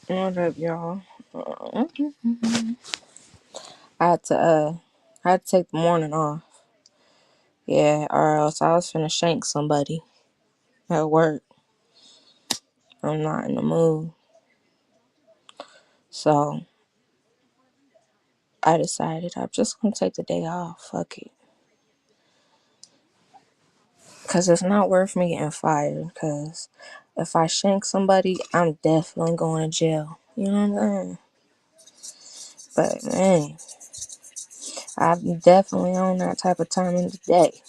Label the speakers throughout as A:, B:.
A: What up, y'all? I had to I had to take the morning off. Yeah, or else I was finna shank somebody at work. I'm not in the mood. So I decided I'm just gonna take the day off. Fuck it. Cause it's not worth me getting fired. Cause if I shank somebody, I'm definitely going to jail. You know what I'm saying? But man, I'm definitely on that type of time in the day.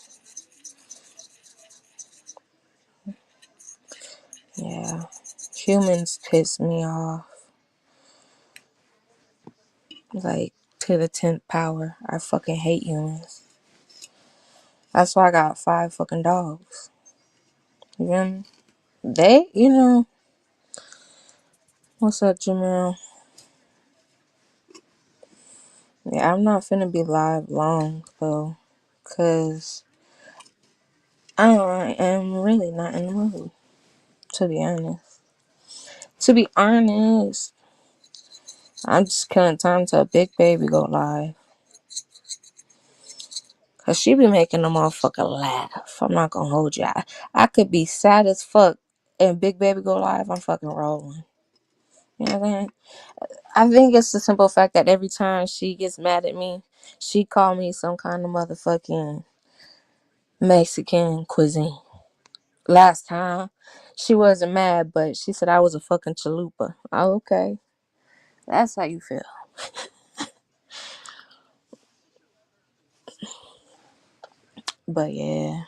A: Yeah. Humans piss me off. Like, to the 10th power. I fucking hate humans. That's why I got 5 fucking dogs. You feel me? What's up, Jamel? Yeah, I'm not finna be live long, though. Because I am really not in the mood, to be honest. To be honest, I'm just killing time till Big Baby go live. Because she be making the motherfucker laugh. I'm not gonna hold you. I could be sad as fuck and Big Baby go live, I'm fucking rolling. You know what I'm saying? I think it's the simple fact that every time she gets mad at me, she call me some kind of motherfucking Mexican cuisine. Last time, she wasn't mad, but she said I was a fucking chalupa. Oh, okay. That's how you feel. But yeah.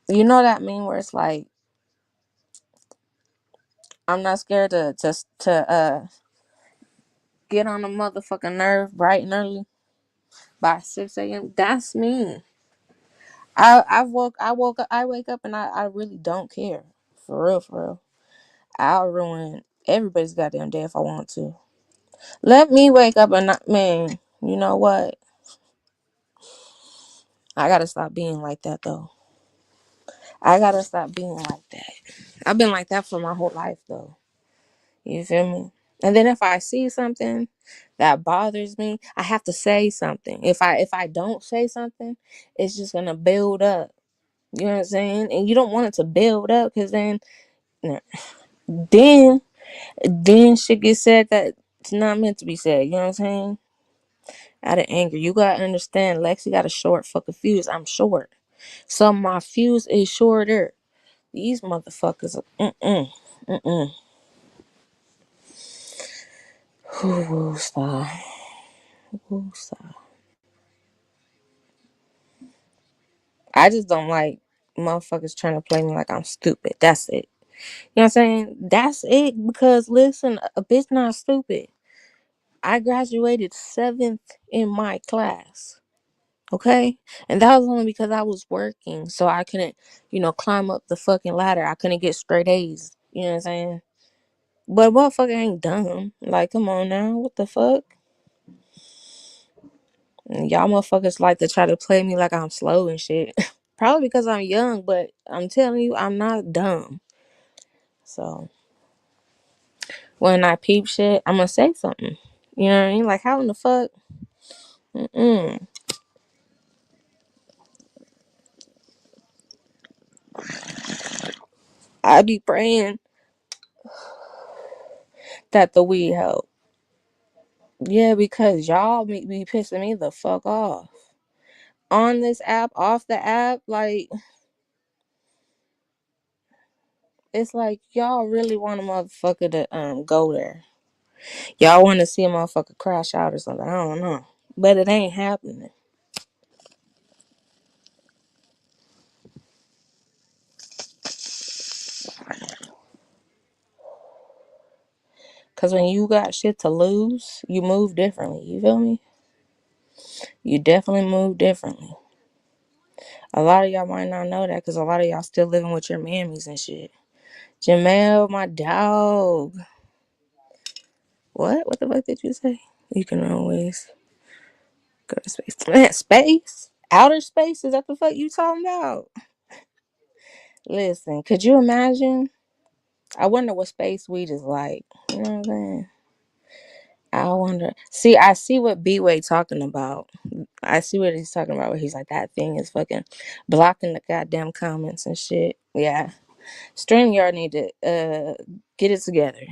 A: You know that meme where it's like, I'm not scared to get on a motherfucking nerve bright and early by 6 a.m. That's me. I wake up and I really don't care. For real, for real. I'll ruin everybody's goddamn day if I want to. Let me wake up and not, man, you know what? I gotta stop being like that though. I gotta stop being like that. I've been like that for my whole life though. You feel me? And then if I see something that bothers me, I have to say something. If I don't say something, it's just gonna build up. You know what I'm saying? And you don't want it to build up because then then shit gets said that it's not meant to be said. You know what I'm saying? Out of anger. You gotta understand, Lexi got a short fucking fuse. I'm short. So my fuse is shorter. These motherfuckers are mm-mm. Ooh, stop. Ooh, stop. I just don't like motherfuckers trying to play me like I'm stupid. That's it. You know what I'm saying? That's it. Because listen, a bitch not stupid. I graduated 7th in my class. Okay? And that was only because I was working. So I couldn't, climb up the fucking ladder. I couldn't get straight A's. You know what I'm saying? But motherfucker ain't dumb. Like, come on now. What the fuck? And y'all motherfuckers like to try to play me like I'm slow and shit. Probably because I'm young, but I'm telling you, I'm not dumb. So when I peep shit, I'm gonna say something. You know what I mean? Like, how in the fuck? Mm-mm. I be praying that the weed help. Yeah, because y'all be pissing me the fuck off. On this app, off the app, like, it's like y'all really want a motherfucker to go there. Y'all want to see a motherfucker crash out or something. I don't know. But it ain't happening. Because when you got shit to lose, you move differently. You feel me? You definitely move differently. A lot of y'all might not know that because a lot of y'all still living with your mammies and shit. Jamel, my dog. What? What the fuck did you say? You can always go to space. Man, space? Outer space? Is that the fuck you talking about? Listen, could you imagine? I wonder what space weed is like. You know what I'm saying? I wonder. See, I see what B-Way talking about. I see what he's talking about. Where he's like, that thing is fucking blocking the goddamn comments and shit. Yeah, StreamYard need to get it together.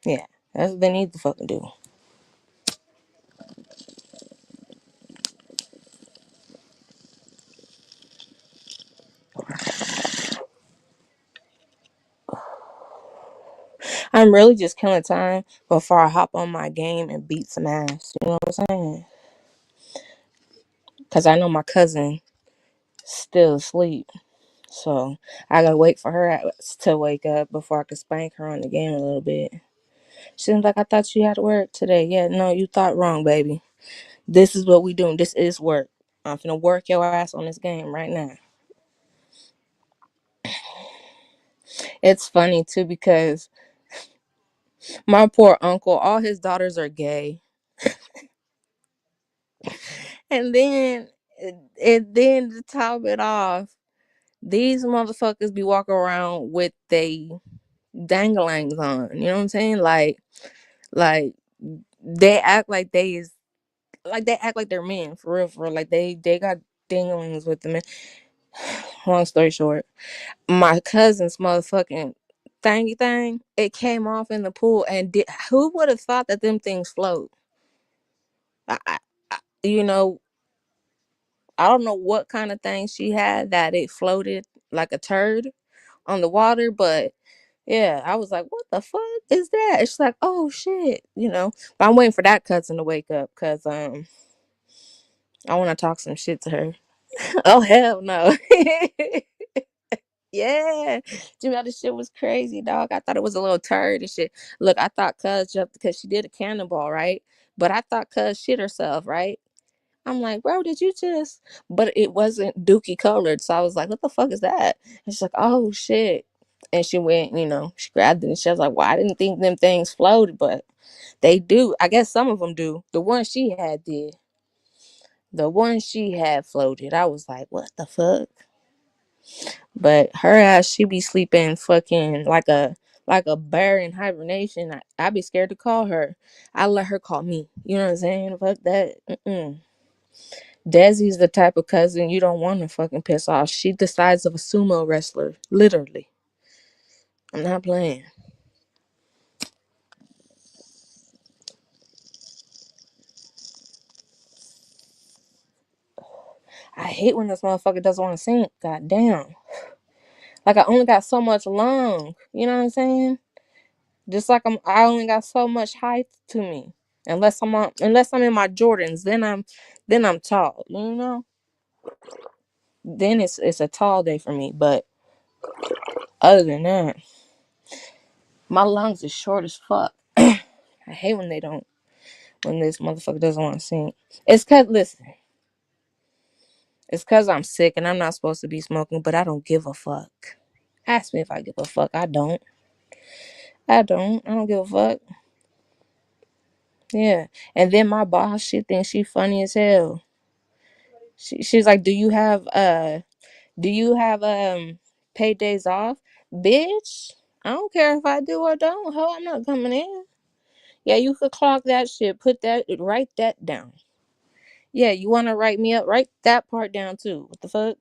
A: Yeah, that's what they need to fucking do. I'm really just killing time before I hop on my game and beat some ass. You know what I'm saying? Because I know my cousin still asleep. So I gotta wait for her to wake up before I can spank her on the game a little bit. She was like, I thought you had to work today. Yeah, no, you thought wrong, baby. This is what we doing. This is work. I'm finna work your ass on this game right now. It's funny too because my poor uncle, all his daughters are gay. And then to top it off, these motherfuckers be walking around with they dangalangs on. You know what I'm saying? Like they act like they is like they act like they're men for real, for real. Like they got danglings with them. Long story short, my cousin's motherfucking thingy thing, it came off in the pool, and who would have thought that them things float? I, you know, I don't know what kind of thing she had that it floated like a turd on the water, but yeah, I was like, what the fuck is that? It's like, oh shit, you know. But I'm waiting for that cousin to wake up because I want to talk some shit to her. Oh hell no. Yeah, Jimmy, this shit was crazy, dog. I thought it was a little turd and shit. Look, I thought Cuz jumped because she did a cannonball, right? But I thought Cuz shit herself, right? I'm like, bro, did you just? But it wasn't dookie colored, so I was like, what the fuck is that? And she's like, oh shit. And she went, she grabbed it and she was like, well, I didn't think them things floated, but they do. I guess some of them do. The one she had did. The one she had floated. I was like, what the fuck? But her ass, she be sleeping fucking like a bear in hibernation. I be scared to call her. I let her call me. You know what I'm saying? Fuck that. Desi's the type of cousin you don't want to fucking piss off. She the size of a sumo wrestler, literally. I'm not playing. I hate when this motherfucker doesn't want to sing. God damn. Like I only got so much lung. You know what I'm saying? Just like I only got so much height to me. Unless I'm in my Jordans, then I'm tall. You know? Then it's a tall day for me. But other than that, my lungs is short as fuck. I hate when they don't when this motherfucker doesn't want to sing. Listen, it's cause I'm sick and I'm not supposed to be smoking, but I don't give a fuck. Ask me if I give a fuck. I don't. I don't. I don't give a fuck. Yeah. And then my boss, she thinks she funny as hell. She's like, do you have paid days off? Bitch, I don't care if I do or don't. Hell, I'm not coming in. Yeah, you could clock that shit. Write that down. Yeah, you wanna write me up? Write that part down too. What the fuck?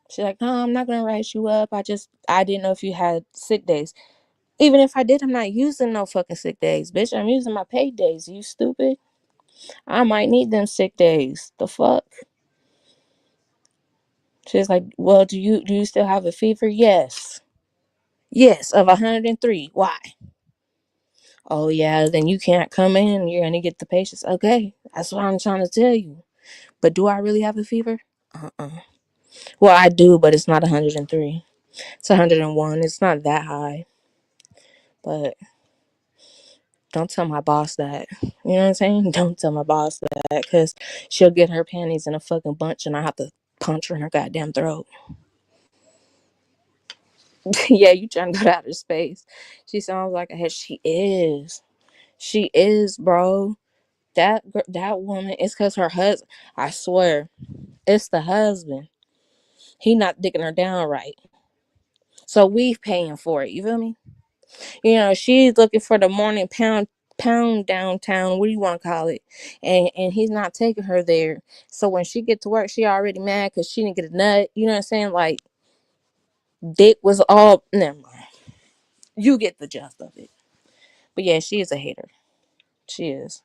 A: She's like, no, I'm not gonna write you up. I didn't know if you had sick days. Even if I did, I'm not using no fucking sick days, bitch. I'm using my paid days. You stupid. I might need them sick days. The fuck? She's like, well, do you still have a fever? Yes. Yes, of 103. Why? Oh yeah, then you can't come in. You're gonna get the patients. Okay, that's what I'm trying to tell you. But do I really have a fever? Uh-uh. Well, I do, but it's not 103. It's 101. It's not that high. But don't tell my boss that. You know what I'm saying? Don't tell my boss that, because she'll get her panties in a fucking bunch and I have to punch her in her goddamn throat. Yeah, you trying to go to outer space. She sounds like a head. She is. She is, bro. That woman, it's because her husband, I swear, it's the husband. He not digging her down right. So we paying for it. You feel me? You know, she's looking for the morning pound downtown. What do you want to call it? And he's not taking her there. So when she get to work, she already mad because she didn't get a nut. You know what I'm saying? Like dick was all. Never mind. You get the gist of it. But yeah, she is a hater. She is.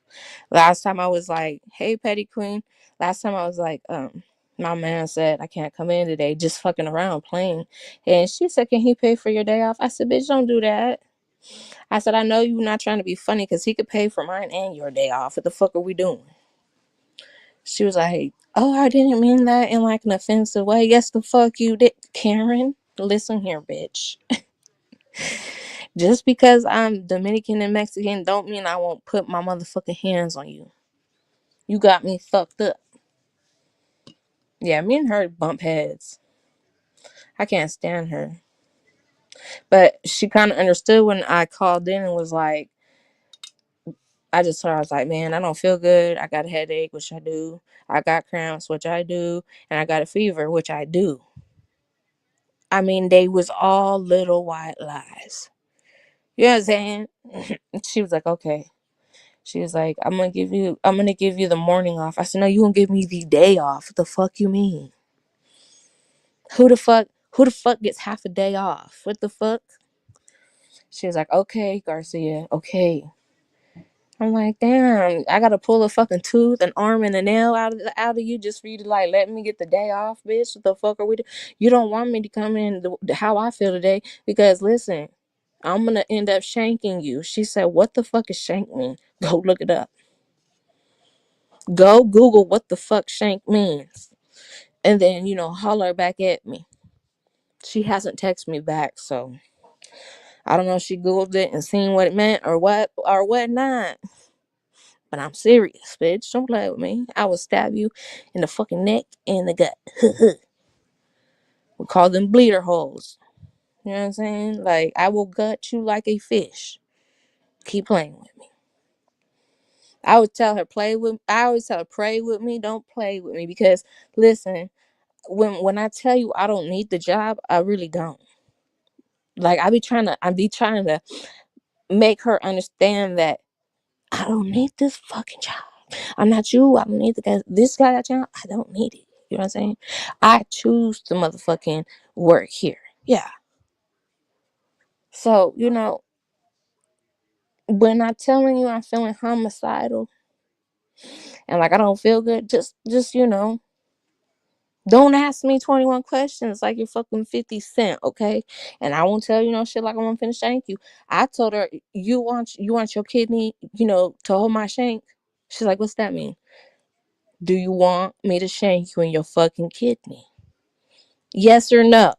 A: Last time I was like, "Hey, petty queen." Last time I was like, my man said I can't come in today, just fucking around playing. And she said, "Can he pay for your day off?" I said, "Bitch, don't do that." I said, "I know you're not trying to be funny because he could pay for mine and your day off. What the fuck are we doing?" She was like, "Oh, I didn't mean that in like an offensive way." Yes, the fuck you did, Karen. Listen here, bitch. Just because I'm Dominican and Mexican don't mean I won't put my motherfucking hands on you. You got me fucked up. Yeah, me and her bump heads. I can't stand her. But she kind of understood when I called in and was like, I just told her, I was like, man, I don't feel good. I got a headache, which I do. I got cramps, which I do. And I got a fever, which I do. I mean, they was all little white lies. You know what I'm saying? She was like, okay. She was like, I'm gonna give you the morning off. I said, no, you gonna give me the day off. What the fuck you mean? Who the fuck gets half a day off? What the fuck? She was like, okay, Garcia, okay. I'm like, damn, I gotta pull a fucking tooth, an arm, and a nail out of you just for you to like let me get the day off, bitch. What the fuck are we doing? You don't want me to come in how I feel today because listen, I'm gonna end up shanking you. She said, what the fuck is shank mean? Go look it up. Go Google what the fuck shank means, and then holler back at me. She hasn't texted me back, so I don't know if she googled it and seen what it meant or what not. But I'm serious, bitch. Don't play with me. I will stab you in the fucking neck and the gut. We call them bleeder holes. You know what I'm saying? Like, I will gut you like a fish. Keep playing with me. I would tell her I always tell her pray with me, don't play with me. Because listen, when I tell you I don't need the job, I really don't. Like I be trying to make her understand that I don't need this fucking job. I'm not you. I don't need this guy that job. I don't need it. You know what I'm saying? I choose to motherfucking work here. Yeah. So, when I'm telling you I'm feeling homicidal and like I don't feel good, just don't ask me 21 questions like you're fucking 50 Cent, okay? And I won't tell you no shit like I'm gonna finish shank you. I told her, you want your kidney, to hold my shank? She's like, what's that mean? Do you want me to shank you in your fucking kidney? Yes or no?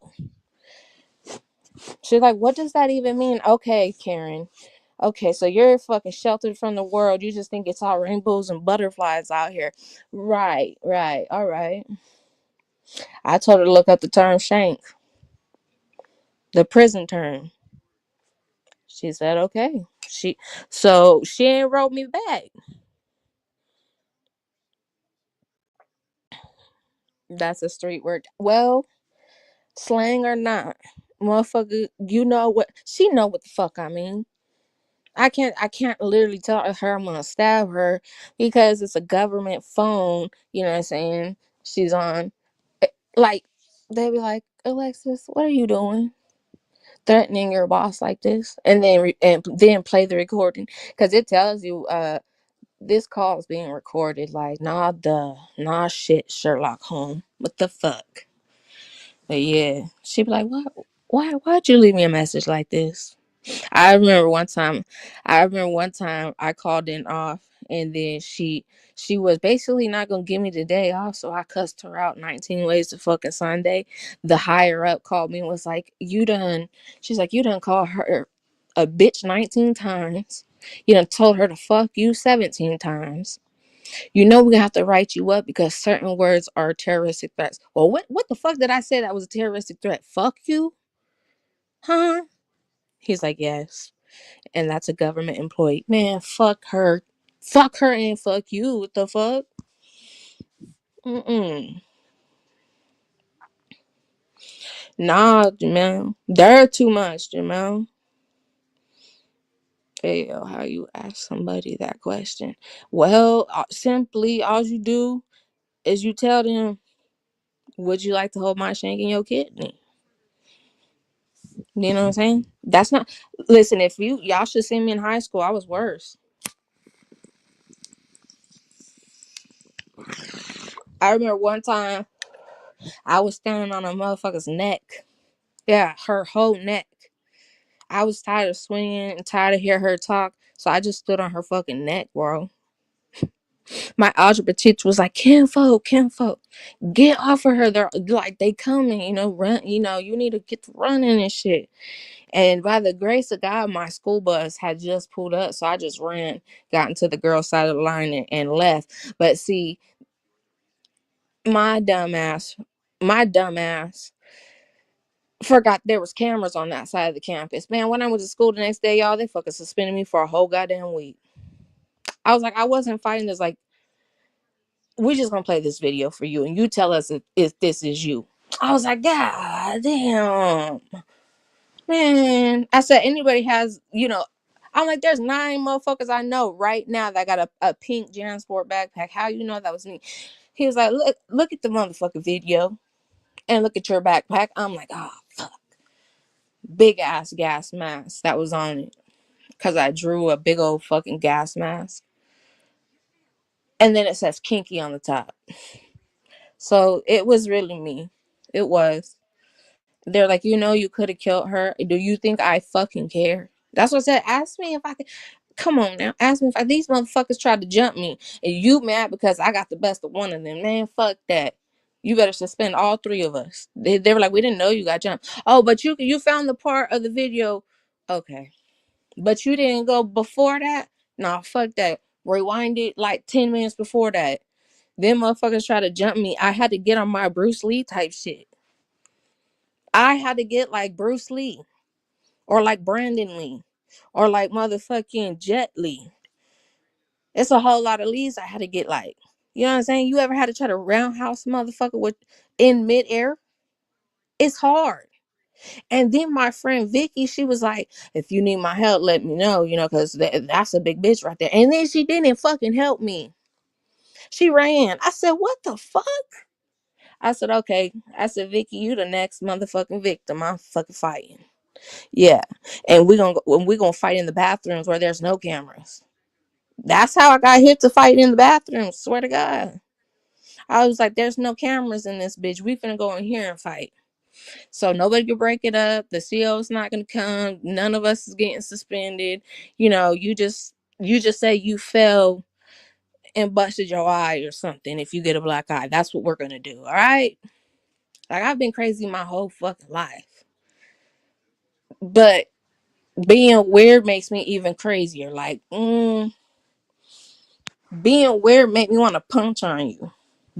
A: She's like, what does that even mean? Okay, Karen. Okay, so you're fucking sheltered from the world. You just think it's all rainbows and butterflies out here. Right, right, all right. I told her to look up the term shank, the prison term. She said, okay. She ain't wrote me back. That's a street word. Well, slang or not, motherfucker, you know what she know what the fuck I mean. I can't literally tell her I'm gonna stab her because it's a government phone, you know what I'm saying? She's on. Like, they be like, Alexis, what are you doing? Threatening your boss like this, and then play the recording because it tells you this call is being recorded. Like, nah shit, Sherlock Holmes. What the fuck? But yeah, she be like, what? Why'd you leave me a message like this? I remember one time. I called in off, and then she was basically not gonna give me the day off, so I cussed her out 19 ways to fucking Sunday. The higher up called me and was like, "You done?" She's like, "You done call her a bitch 19 times. You done told her to fuck you 17 times. You know we're gonna have to write you up because certain words are terroristic threats." Well, what the fuck did I say that was a terroristic threat? Fuck you, huh? He's like, yes. And that's a government employee. Man, fuck her. Fuck her and fuck you. What the fuck? Mm-mm. Nah, Jamel. They're too much, Jamel. Hey, yo, how you ask somebody that question? Well, simply all you do is you tell them, "Would you like to hold my shank in your kidney?" You know what I'm saying? That's not. Listen, if y'all should see me in high school, I was worse. I remember one time I was standing on a motherfucker's neck. Yeah, her whole neck. I was tired of swinging and tired of hearing her talk, so I just stood on her fucking neck, bro. My algebra teacher was like, Kinfo, get off of her. They're like, they coming, run, you need to get to running and shit. And by the grace of God, my school bus had just pulled up. So I just ran, got into the girl's side of the line and left. But see, my dumbass, my dumbass forgot there was cameras on that side of the campus. Man, when I went to school the next day, y'all, they fucking suspended me for a whole goddamn week. I was like, I wasn't fighting this. Like, we're just gonna play this video for you, and you tell us if this is you. I was like, God damn, man. I said, anybody has, I'm like, there's 9 motherfuckers I know right now that got a pink JanSport backpack. How you know that was me? He was like, look at the motherfucking video and look at your backpack. I'm like, oh fuck, big ass gas mask that was on it because I drew a big old fucking gas mask, and then it says kinky on the top. So it was really me. It was. They're like, you could have killed her. Do you think I fucking care? That's what I said. Ask me if I can. Come on now. Ask me if these motherfuckers tried to jump me and you mad because I got the best of one of them. Man, fuck that. You better suspend all 3 of us. They were like, we didn't know you got jumped. Oh, but you found the part of the video. Okay. But you didn't go before that? Nah, fuck that. Rewind it like 10 minutes before that. Them motherfuckers try to jump me. I had to get on my Bruce Lee type shit. I had to get like Bruce Lee or like Brandon Lee or like motherfucking Jet Lee. It's a whole lot of Lees I had to get like. You know what I'm saying? You ever had to try to roundhouse motherfucker with in midair? It's hard. And then my friend Vicky, she was like, if you need my help, let me know, because that's a big bitch right there. And then she didn't fucking help me. She ran. I said, what the fuck? I said, okay. I said, Vicky, you the next motherfucking victim. I'm fucking fighting. Yeah. And we're gonna fight in the bathrooms where there's no cameras. That's how I got hit to fight in the bathroom. Swear to God. I was like, there's no cameras in this bitch. We finna go in here and fight. So nobody can break it up. The CO's not gonna come. None of us is getting suspended. You just say you fell and busted your eye or something if you get a black eye. That's what we're gonna do. All right. Like I've been crazy my whole fucking life. But being weird makes me even crazier. Like, being weird make me want to punch on you.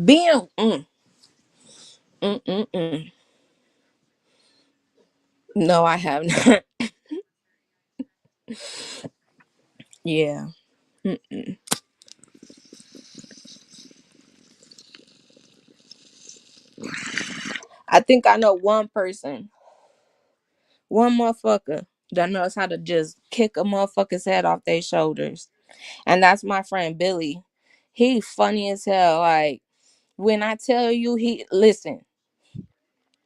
A: Being, mm, mm, mm. No, I have not. Yeah. Mm-mm. I think I know one person, one motherfucker that knows how to just kick a motherfucker's head off their shoulders. And that's my friend Billy. He funny as hell. Like, when I tell you, listen,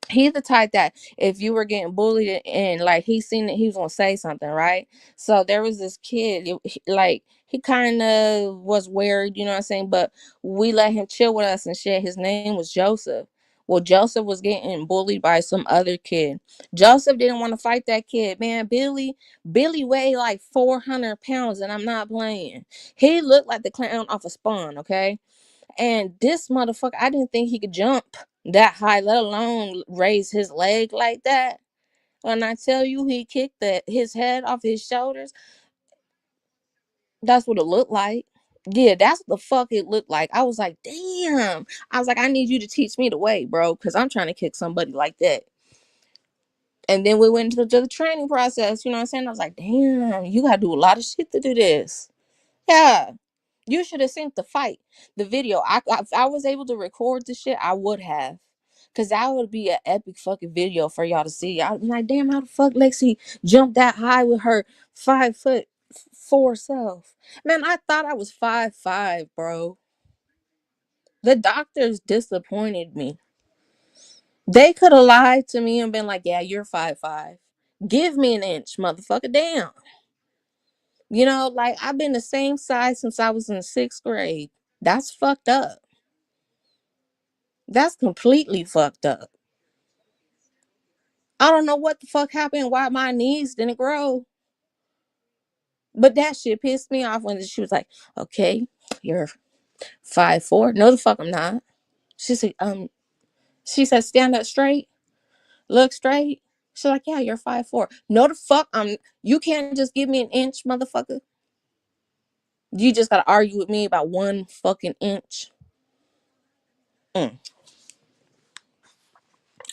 A: he's the type that if you were getting bullied and like he seen it, he was gonna say something, right? So there was this kid, like he kind of was weird, you know what I'm saying? But we let him chill with us and shit. His name was Joseph. Well, Joseph was getting bullied by some other kid. Joseph didn't want to fight that kid. Man, Billy weighed like 400 pounds, and I'm not playing. He looked like the clown off of Spawn, okay? And this motherfucker, I didn't think he could jump that high, let alone raise his leg like that. When I tell you he kicked his head off his shoulders, that's what it looked like. Yeah, that's the fuck it looked like. I was like, damn. I was like, I need you to teach me the way, bro, because I'm trying to kick somebody like that. And then we went into the training process, you know what I'm saying? I was like, damn, you got to do a lot of shit to do this. Yeah. You should have seen the fight, the video. If I was able to record the shit, I would have. Cause that would be an epic fucking video for y'all to see. I'd be like, damn, how the fuck Lexi jumped that high with her 5'4" self? Man, I thought I was 5'5", bro. The doctors disappointed me. They could have lied to me and been like, yeah, you're 5'5". Give me an inch, motherfucker. Damn. You know, like I've been the same size since I was in 6th grade. That's fucked up. That's completely fucked up. I don't know what the fuck happened, why my knees didn't grow. But that shit pissed me off when she was like, okay, you're 5'4". No, the fuck I'm not. She said, she said, stand up straight, look straight. She's like, yeah, you're 5'4". No, the fuck you can't just give me an inch, motherfucker. You just gotta argue with me about 1 fucking inch. Mm.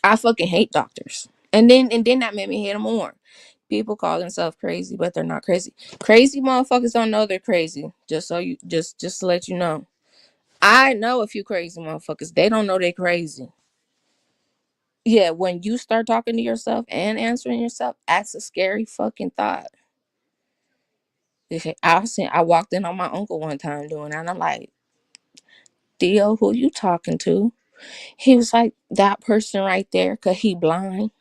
A: I fucking hate doctors. And then that made me hate them more. People call themselves crazy, but they're not crazy. Crazy motherfuckers don't know they're crazy. Just to let you know. I know a few crazy motherfuckers. They don't know they crazy. Yeah, when you start talking to yourself and answering yourself, that's a scary fucking thought. I walked in on my uncle one time doing that, and I'm like, Theo, who you talking to? He was like, that person right there, cause he blind.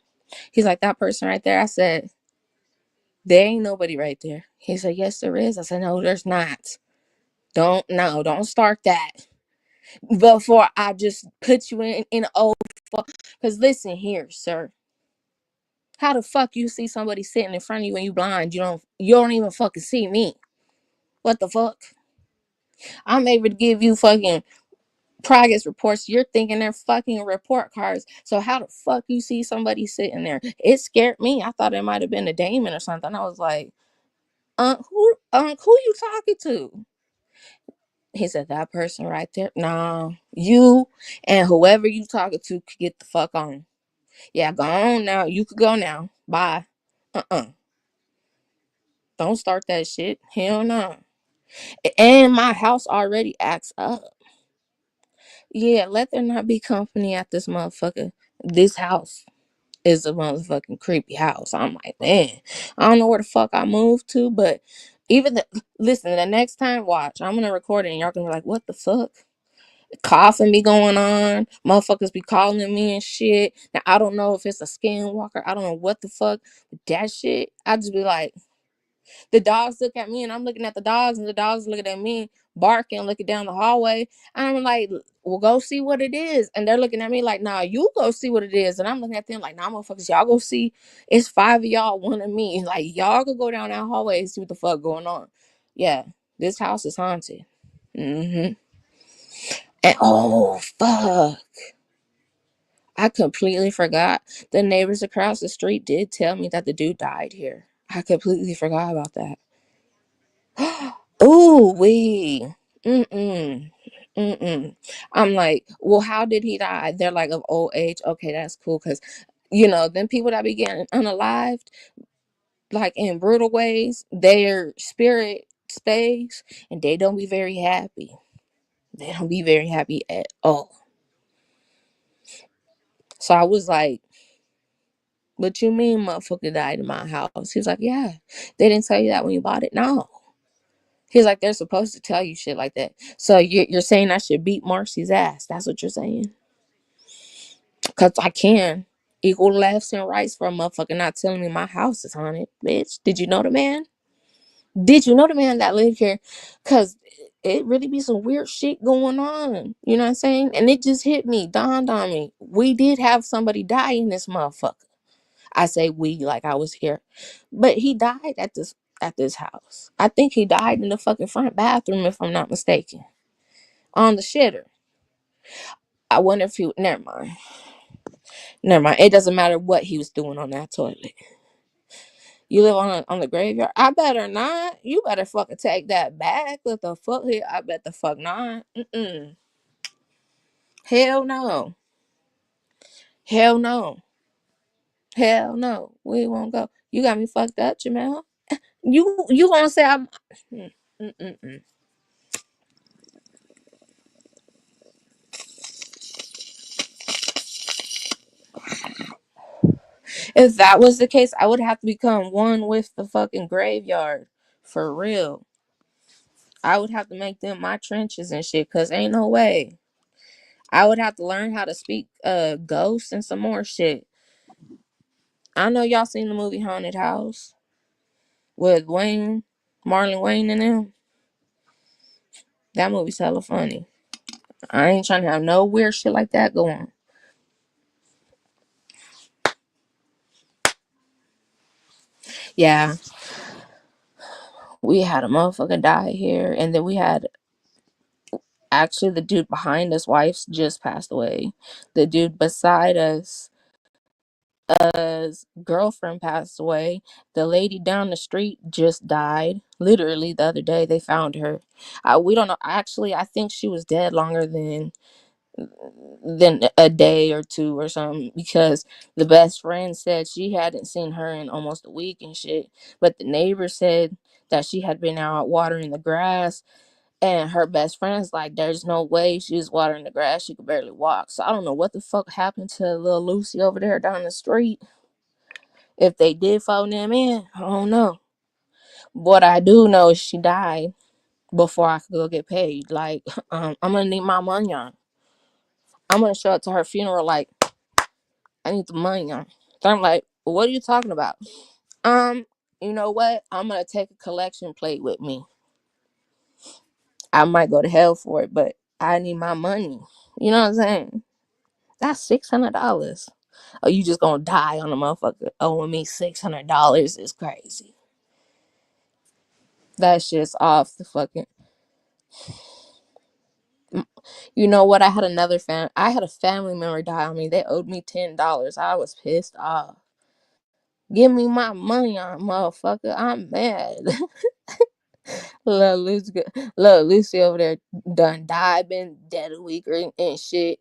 A: He's like, that person right there. I said, there ain't nobody right there. He said, yes, there is. I said, no, there's not. Don't start that before I just put you in an old fuck. Cause listen here, sir. How the fuck you see somebody sitting in front of you when you blind? You don't even fucking see me. What the fuck? I'm able to give you fucking progress reports. You're thinking they're fucking report cards. So how the fuck you see somebody sitting there? It scared me. I thought it might have been a demon or something. I was like, who you talking to? He said, that person right there. Nah, you and whoever you talking to could get the fuck on. Yeah, go on now. You could go now. Bye. Don't start that shit. Hell no. And my house already acts up. Yeah, let there not be company at this motherfucker. This house is a motherfucking creepy house. I'm like, man, I don't know where the fuck I moved to, but listen, the next time, watch, I'm gonna record it and y'all gonna be like, what the fuck? Coughing be going on, motherfuckers be calling me and shit. Now I don't know if it's a skinwalker. I don't know what the fuck. But that shit, I just be like, the dogs look at me and I'm looking at the dogs and the dogs looking at me, barking, looking down the hallway. And I'm like, well, go see what it is. And they're looking at me like, nah, you go see what it is. And I'm looking at them like, nah, motherfuckers, y'all go see. It's 5 of y'all, one of me. Like, y'all could go down that hallway and see what the fuck going on. Yeah, this house is haunted. Mm-hmm. And oh, fuck. I completely forgot. The neighbors across the street did tell me that the dude died here. I completely forgot about that. Ooh, wee. Mm-mm. Mm-mm. I'm like, well, how did he die? They're like of old age. Okay, that's cool. Cause then people that be getting unalived, like in brutal ways, their spirit stays and they don't be very happy. They don't be very happy at all. So I was like, what you mean motherfucker died in my house? He's like, yeah. They didn't tell you that when you bought it? No. He's like, they're supposed to tell you shit like that. So you're saying I should beat Marcy's ass. That's what you're saying. Because I can. Equal lefts and rights for a motherfucker not telling me my house is haunted. Bitch, did you know the man? Did you know the man that lived here? Because it really be some weird shit going on. You know what I'm saying? And it just hit me, dawned on me. We did have somebody die in this motherfucker. I say we like I was here. But he died at this house. I think he died in the fucking front bathroom, if I'm not mistaken. On the shitter. I wonder if he never mind. Never mind. It doesn't matter what he was doing on that toilet. You live on the graveyard? I better not. You better fucking take that back. What the fuck here? I bet the fuck not. Mm-mm. Hell no. Hell no. Hell no. We won't go. You got me fucked up, Jamel. You gonna say I'm Mm-mm-mm. If that was the case, I would have to become one with the fucking graveyard. For real. I would have to make them my trenches and shit, cause ain't no way. I would have to learn how to speak ghosts and some more shit. I know y'all seen the movie Haunted House with Wayne, Marlon Wayne and them. That movie's hella funny. I ain't trying to have no weird shit like that going. Yeah, we had a motherfucker die here, and then we had actually the dude behind us, wife's just passed away. The dude beside us, girlfriend passed away. The lady down the street just died. Literally the other day, they found her. We don't know. Actually, I think she was dead longer than a day or two or something, because the best friend said she hadn't seen her in almost a week and shit. But the neighbor said that she had been out watering the grass, and her best friend's like, there's no way she was watering the grass. She could barely walk. So I don't know what the fuck happened to little Lucy over there down the street. If they did phone them in, I don't know. What I do know is she died before I could go get paid. Like, I'm gonna need my money on. I'm gonna show up to her funeral like, I need the money on. So I'm like, what are you talking about? Um, you know what? I'm gonna take a collection plate with me. I might go to hell for it, but I need my money. You know what I'm saying? That's $600. Oh, you just gonna die on a motherfucker owing me $600 is crazy. That shit's off the fucking. You know what? I had a family member die on me. They owed me $10. I was pissed off. Give me my money on, motherfucker. I'm mad. Little Lucy over there done died, been dead a week and shit.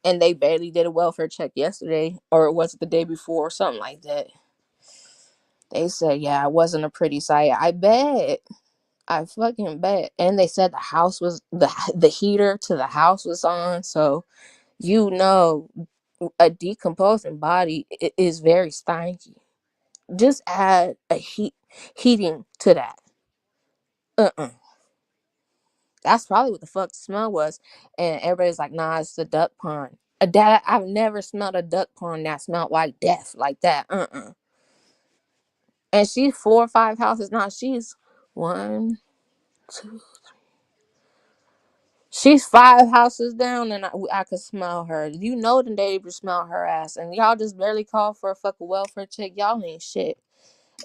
A: And they barely did a welfare check yesterday, or was it the day before, or something like that. They said, yeah, it wasn't a pretty sight. I bet. I fucking bet. And they said the house was the heater to the house was on, so you know a decomposing body is very stanky. Just add a heating to that. Uh-uh. That's probably what the fuck the smell was. And everybody's like, nah, it's the duck pond. Dad, I've never smelled a duck pond that smelled like death like that. Uh-uh. And she's 4 or 5 houses. Nah, she's one, two. She's 5 houses down, and I could smell her. You know the neighbors smell her ass, and y'all just barely call for a fucking welfare check. Y'all ain't shit.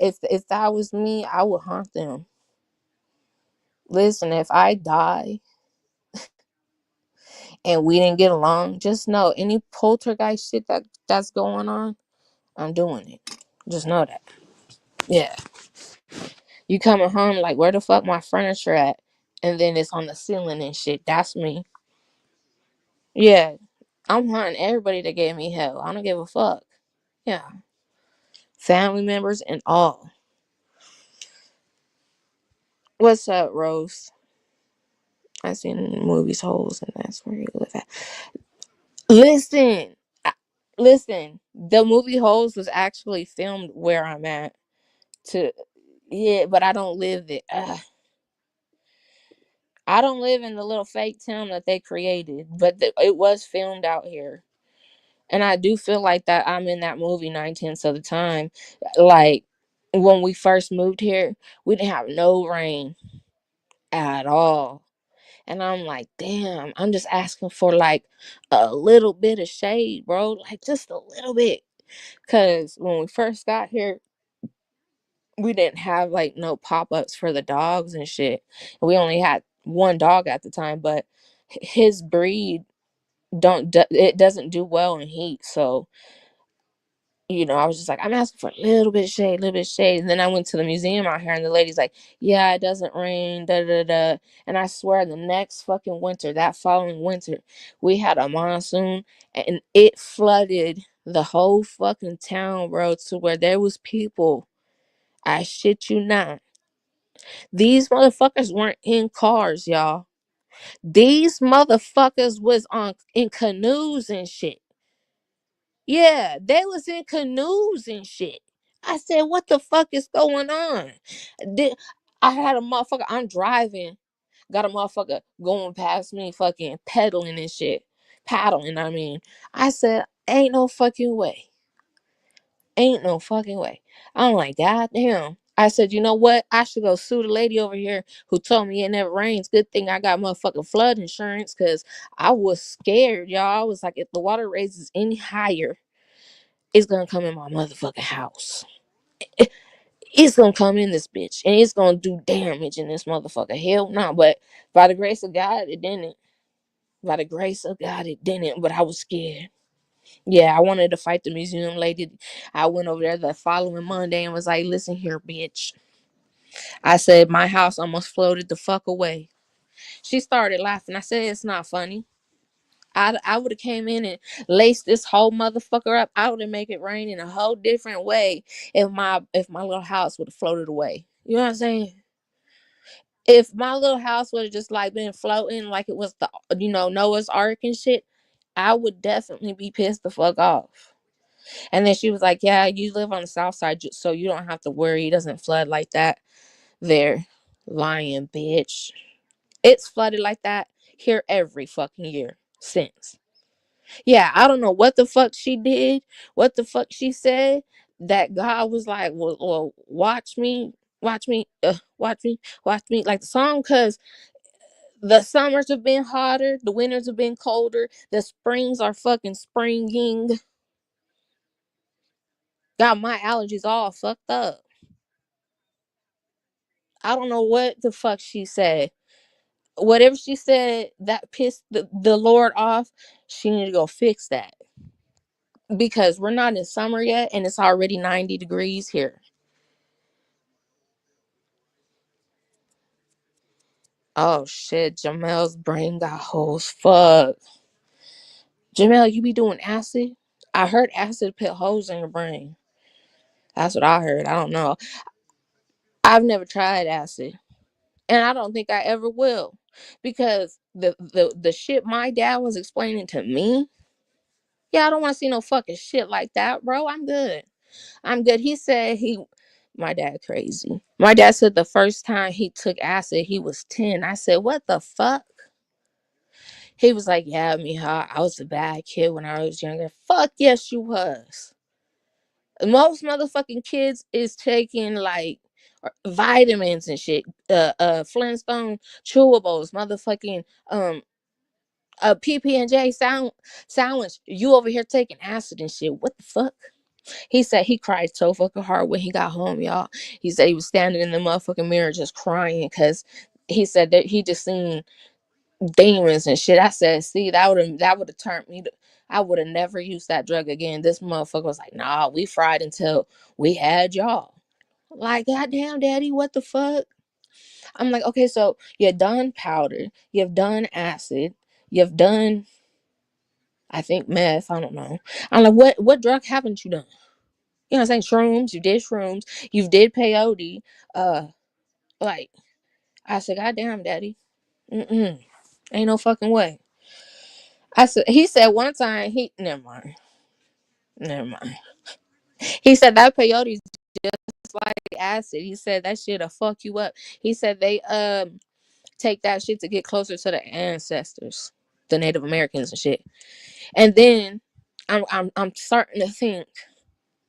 A: If that was me, I would haunt them. Listen, if I die and we didn't get along, just know any poltergeist shit that's going on, I'm doing it. Just know that. Yeah. You coming home like, where the fuck my furniture at? And then it's on the ceiling and shit. That's me. Yeah. I'm haunting everybody that gave me hell. I don't give a fuck. Yeah. Family members and all. What's up, Rose? I seen movies holes, and that's where you live at. Listen, listen. The movie Holes was actually filmed where I'm at. To Yeah, but I don't live it. I don't live in the little fake town that they created, but it was filmed out here. And I do feel like that I'm in that movie 9/10 of the time. Like when we first moved here, we didn't have no rain at all. And I'm like, damn, I'm just asking for like a little bit of shade, bro. Like just a little bit. Cause when we first got here, we didn't have like no pop-ups for the dogs and shit. We only had one dog at the time, but his breed it doesn't do well in heat. So, I was just like, I'm asking for a little bit of shade, little bit of shade. And then I went to the museum out here, and the lady's like, yeah, it doesn't rain, da da da. And I swear, the next fucking winter, that following winter, we had a monsoon, and it flooded the whole fucking town, bro, to where there was people. I shit you not. These motherfuckers weren't in cars, y'all. These motherfuckers was in canoes and shit. Yeah, they was in canoes and shit. I said, what the fuck is going on? Did, I had a motherfucker, I'm driving, got a motherfucker going past me fucking pedaling and shit. Paddling, I mean. I said, ain't no fucking way. Ain't no fucking way. I'm like, God damn. I said, you know what? I should go sue the lady over here who told me it never rains. Good thing I got motherfucking flood insurance because I was scared, y'all. I was like, if the water raises any higher, it's gonna come in my motherfucking house. It's gonna come in this bitch and it's gonna do damage in this motherfucker. Hell no. But by the grace of God, it didn't. By the grace of God, it didn't. But I was scared. Yeah, I wanted to fight the museum lady. I went over there the following Monday and was like, listen here, bitch. I said, my house almost floated the fuck away. She started laughing. I said, it's not funny. I would have came in and laced this whole motherfucker up. I would have make it rain in a whole different way if my little house would have floated away. You know what I'm saying? If my little house would have just like been floating like it was the Noah's Ark and shit, I would definitely be pissed the fuck off. And then she was like, "Yeah, you live on the south side, so you don't have to worry. It doesn't flood like that there." Lying bitch. It's flooded like that here every fucking year since. Yeah, I don't know what the fuck she did, what the fuck she said. That God was like, well watch me, watch me, watch me. Like the song, cause the summers have been hotter, the winters have been colder, the springs are fucking springing. Got my allergies all fucked up. I don't know what the fuck she said. Whatever she said that pissed the Lord off, she need to go fix that. Because we're not in summer yet and it's already 90 degrees here. Oh shit, Jamel's brain got holes. Fuck. Jamel, you be doing acid? I heard acid put holes in your brain. That's what I heard. I don't know. I've never tried acid. And I don't think I ever will. Because the shit my dad was explaining to me, yeah, I don't want to see no fucking shit like that, bro. I'm good. I'm good. He said my dad crazy. My dad said the first time he took acid, he was 10. I said, what the fuck? He was like, yeah, Mija, I was a bad kid when I was younger. Fuck yes, you was. Most motherfucking kids is taking like vitamins and shit. Flintstone chewables, motherfucking PB&J sandwich. You over here taking acid and shit. What the fuck? He said he cried so fucking hard when he got home, y'all. He said he was standing in the motherfucking mirror just crying because he said that he just seen demons and shit. I said, see, that would have turned me to, I would have never used that drug again. This motherfucker was like, nah, we fried until we had y'all. Like, goddamn, daddy, what the fuck? I'm like, okay, so you've done powder, you've done acid, you've done, I think, meth. I don't know. I'm like, what drug haven't you done? You know what I'm saying? Shrooms, you did shrooms, you did peyote. Uh, like, I said, goddamn, daddy. Mm-mm. Ain't no fucking way. I said, he said one time, never mind. Never mind. He said that peyote's just like acid. He said that shit'll fuck you up. He said they take that shit to get closer to the ancestors, the Native Americans and shit. And then I'm starting to think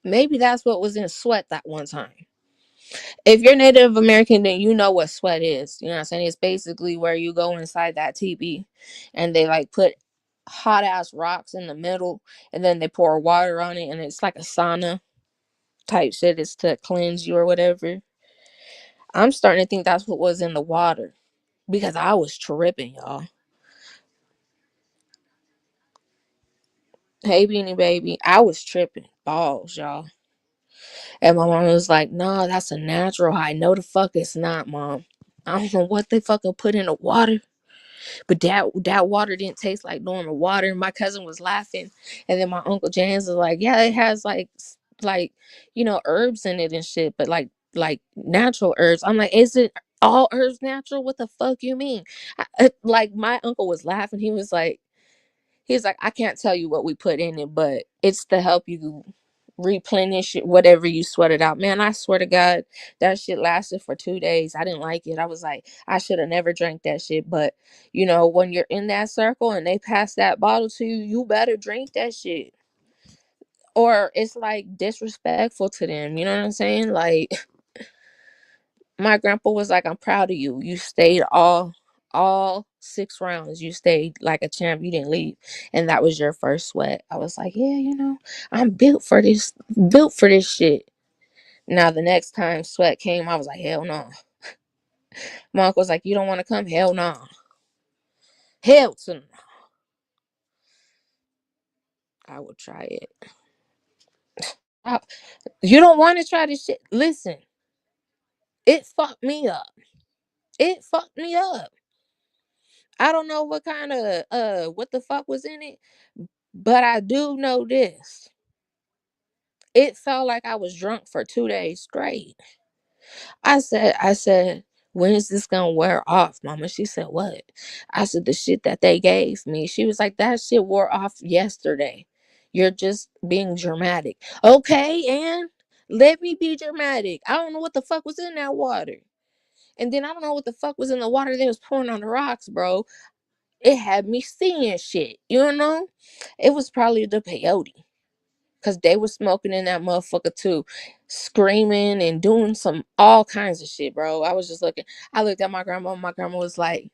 A: maybe that's what was in sweat that one time. If you're Native American, then you know what sweat is. You know what I'm saying? It's basically where you go inside that TB and they like put hot ass rocks in the middle and then they pour water on it and it's like a sauna type shit. It's to cleanse you or whatever. I'm starting to think that's what was in the water because I was tripping, y'all. Hey, Beanie Baby, I was tripping balls, y'all. And my mom was like, no, that's a natural high. No, the fuck it's not, mom. I don't know what they fucking put in the water. But that water didn't taste like normal water. My cousin was laughing, and then my uncle James was like, "Yeah, it has like herbs in it and shit, but like natural herbs." I'm like, "Is it all herbs natural? What the fuck you mean?" Like my uncle was laughing. He was like, He's like, I can't tell you what we put in it, but it's to help you replenish it, whatever you sweated out. Man, I swear to God, that shit lasted for 2 days. I didn't like it. I was like, I should have never drank that shit. But you know, when you're in that circle and they pass that bottle to you, you better drink that shit. Or it's like disrespectful to them. You know what I'm saying? Like my grandpa was like, I'm proud of you. You stayed all 6 rounds. You stayed like a champ. You didn't leave. And that was your first sweat. I was like, yeah, you know, I'm built for this shit. Now the next time sweat came, I was like, hell no. My uncle was like, you don't want to come? Hell no. Hell to no. I would try it. I- you don't want to try this shit? Listen, it fucked me up. It fucked me up. I don't know what kind of what the fuck was in it, but I do know this. It felt like I was drunk for 2 days straight. I said, when is this gonna wear off, mama? She said, what? I said, the shit that they gave me. She was like, that shit wore off yesterday. You're just being dramatic. Okay, and let me be dramatic. I don't know what the fuck was in that water. And then I don't know what the fuck was in the water they was pouring on the rocks, bro. It had me seeing shit, you know? It was probably the peyote. Cause they were smoking in that motherfucker too, screaming and doing some all kinds of shit, bro. I was just looking. I looked at my grandma. My grandma was like,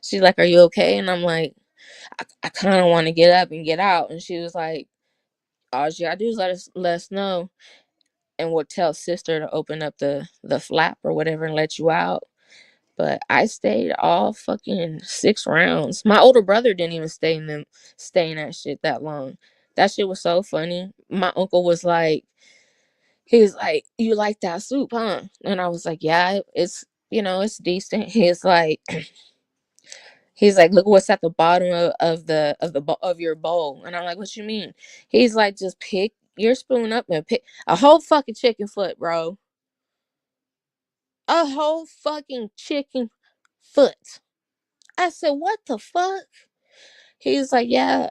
A: she's like, "Are you okay?" And I'm like, I kind of want to get up and get out. And she was like, all you gotta do is let us know, and we'll tell sister to open up the flap or whatever and let you out. But I stayed all fucking 6 rounds. My older brother didn't even stay in that shit that long. That shit was so funny. My uncle was like, he was like, "You like that soup, huh?" And I was like, "Yeah, it's it's decent." He's like, "Look what's at the bottom of your bowl." And I'm like, "What you mean?" He's like, "Just pick your spoon up and pick a whole fucking chicken foot, bro. A whole fucking chicken foot." I said, "What the fuck?" He's like, "Yeah,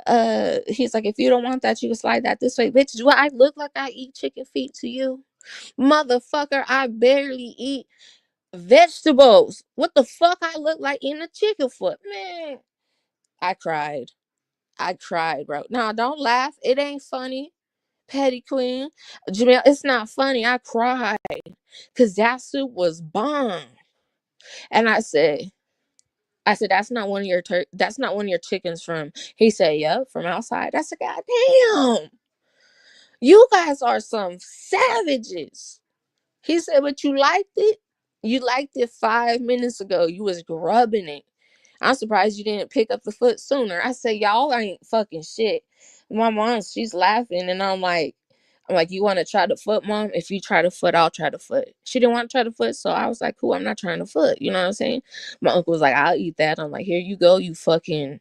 A: he's like, if you don't want that, you can slide that this way." Bitch, do I look like I eat chicken feet to you? Motherfucker, I barely eat vegetables. What the fuck I look like in a chicken foot? Man, I cried. I cried, bro. Now, don't laugh. It ain't funny. Petty Queen. Jamel, it's not funny. I cried. Because that soup was bomb. And I said, that's not one of your chickens from. He said, yep, from outside. I said, God damn. You guys are some savages. He said, but you liked it? You liked it 5 minutes ago. You was grubbing it. I'm surprised you didn't pick up the foot sooner. I said, y'all ain't fucking shit. My mom, she's laughing, and I'm like, you want to try the foot, mom? If you try the foot, I'll try the foot. She didn't want to try the foot, so I was like, cool, I'm not trying the foot. You know what I'm saying? My uncle was like, I'll eat that. I'm like, here you go, you fucking,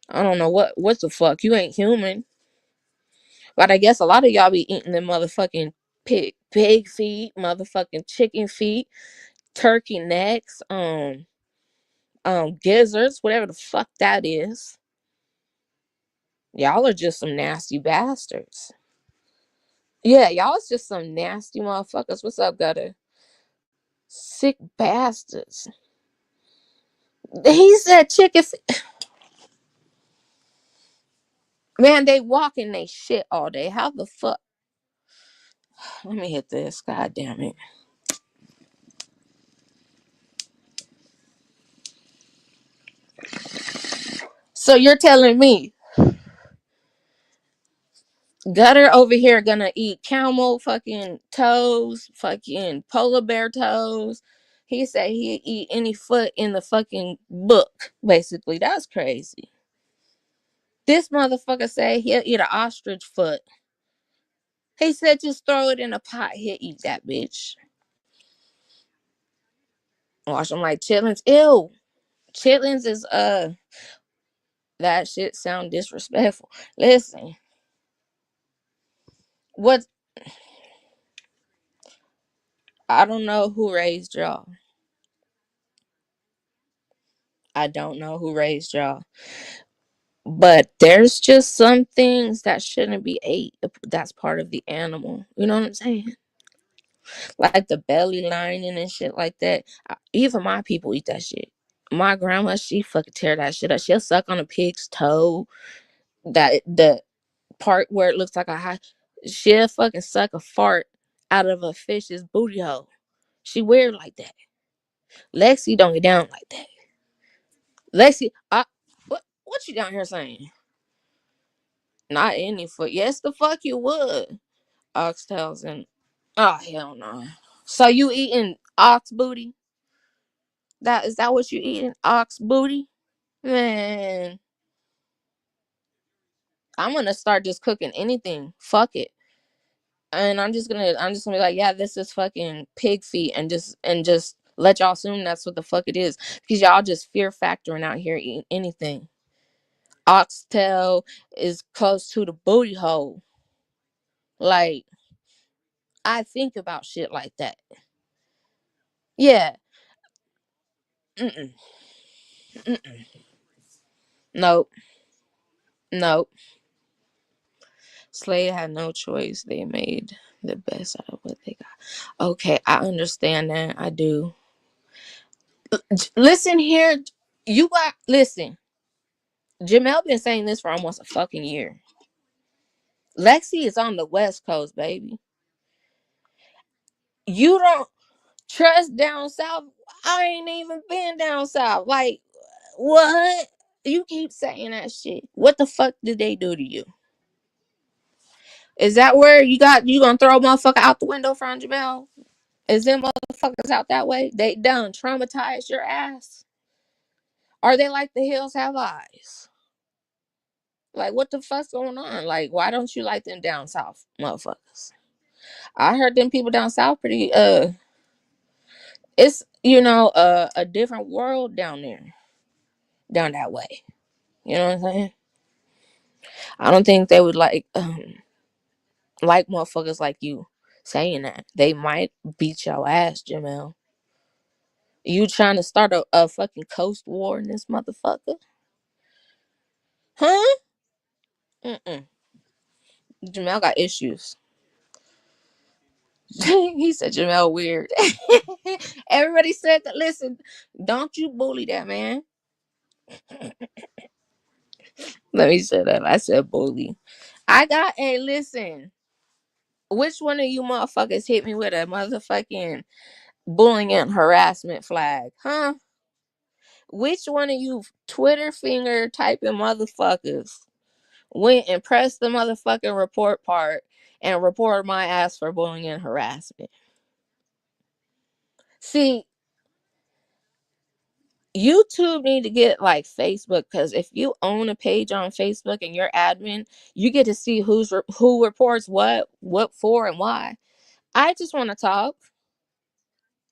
A: I don't know what's the fuck. You ain't human. But I guess a lot of y'all be eating them motherfucking pig feet, motherfucking chicken feet, turkey necks, gizzards, whatever the fuck that is. Y'all are just some nasty bastards. Yeah, y'all is just some nasty motherfuckers. What's up, gutter? Sick bastards. He said chicken. Man, they walking they shit all day. How the fuck? Let me hit this. God damn it. So you're telling me Gutter over here gonna eat camel fucking toes, fucking polar bear toes. He said he'd eat any foot in the fucking book. Basically, that's crazy. This motherfucker said he'll eat an ostrich foot. He said just throw it in a pot. He'll eat that bitch. Watch him like chitlins. Ew. Chitlins is that shit sound disrespectful. Listen, what I don't know who raised y'all. I don't know who raised y'all. But there's just some things that shouldn't be ate. That's part of the animal. You know what I'm saying? Like the belly lining and shit like that. Even my people eat that shit. My grandma, she fucking tear that shit up. She'll suck on a pig's toe. That the part where it looks like a high. She'll fucking suck a fart out of a fish's booty hole. She weird like that. Lexi don't get down like that. Lexi, what you down here saying? Not any foot. Yes, the fuck you would. Oxtails and oh hell no. So you eating ox booty? That is that what you eating? Ox booty? Man, I'm gonna start just cooking anything. Fuck it. And I'm just gonna be like, yeah, this is fucking pig feet and just let y'all assume that's what the fuck it is. Because y'all just fear factoring out here eating anything. Oxtail is close to the booty hole. Like, I think about shit like that. Yeah. Mm-mm. Mm-mm. Nope. Nope. Slade had no choice. They made the best out of what they got. Okay, I understand that. I do. Listen here. You got listen. Jamel been saying this for almost a fucking year. Lexi is on the West Coast, baby. You don't trust down south. I ain't even been down south. Like, what? You keep saying that shit. What the fuck did they do to you? Is that where you gonna throw a motherfucker out the window from Jamel? Is them motherfuckers out that way? They done traumatized your ass? Are they like the hills have eyes? Like, what the fuck's going on? Like, why don't you like them down south motherfuckers? I heard them people down south pretty it's a different world down there. Down that way. You know what I'm saying? I don't think they would like motherfuckers like you saying that. They might beat your ass, Jamel. You trying to start a fucking coast war in this motherfucker? Huh? Mm-mm. Jamel got issues. He said Jamel weird. Everybody said that. Listen, don't you bully that man. Let me shut up. I said bully. I got a listen. Which one of you motherfuckers hit me with a motherfucking bullying and harassment flag? Huh? Which one of you Twitter finger typing motherfuckers went and pressed the motherfucking report part and reported my ass for bullying and harassment? See, YouTube need to get like Facebook, because if you own a page on Facebook and you're admin, you get to see who reports what for, and why. I just want to talk.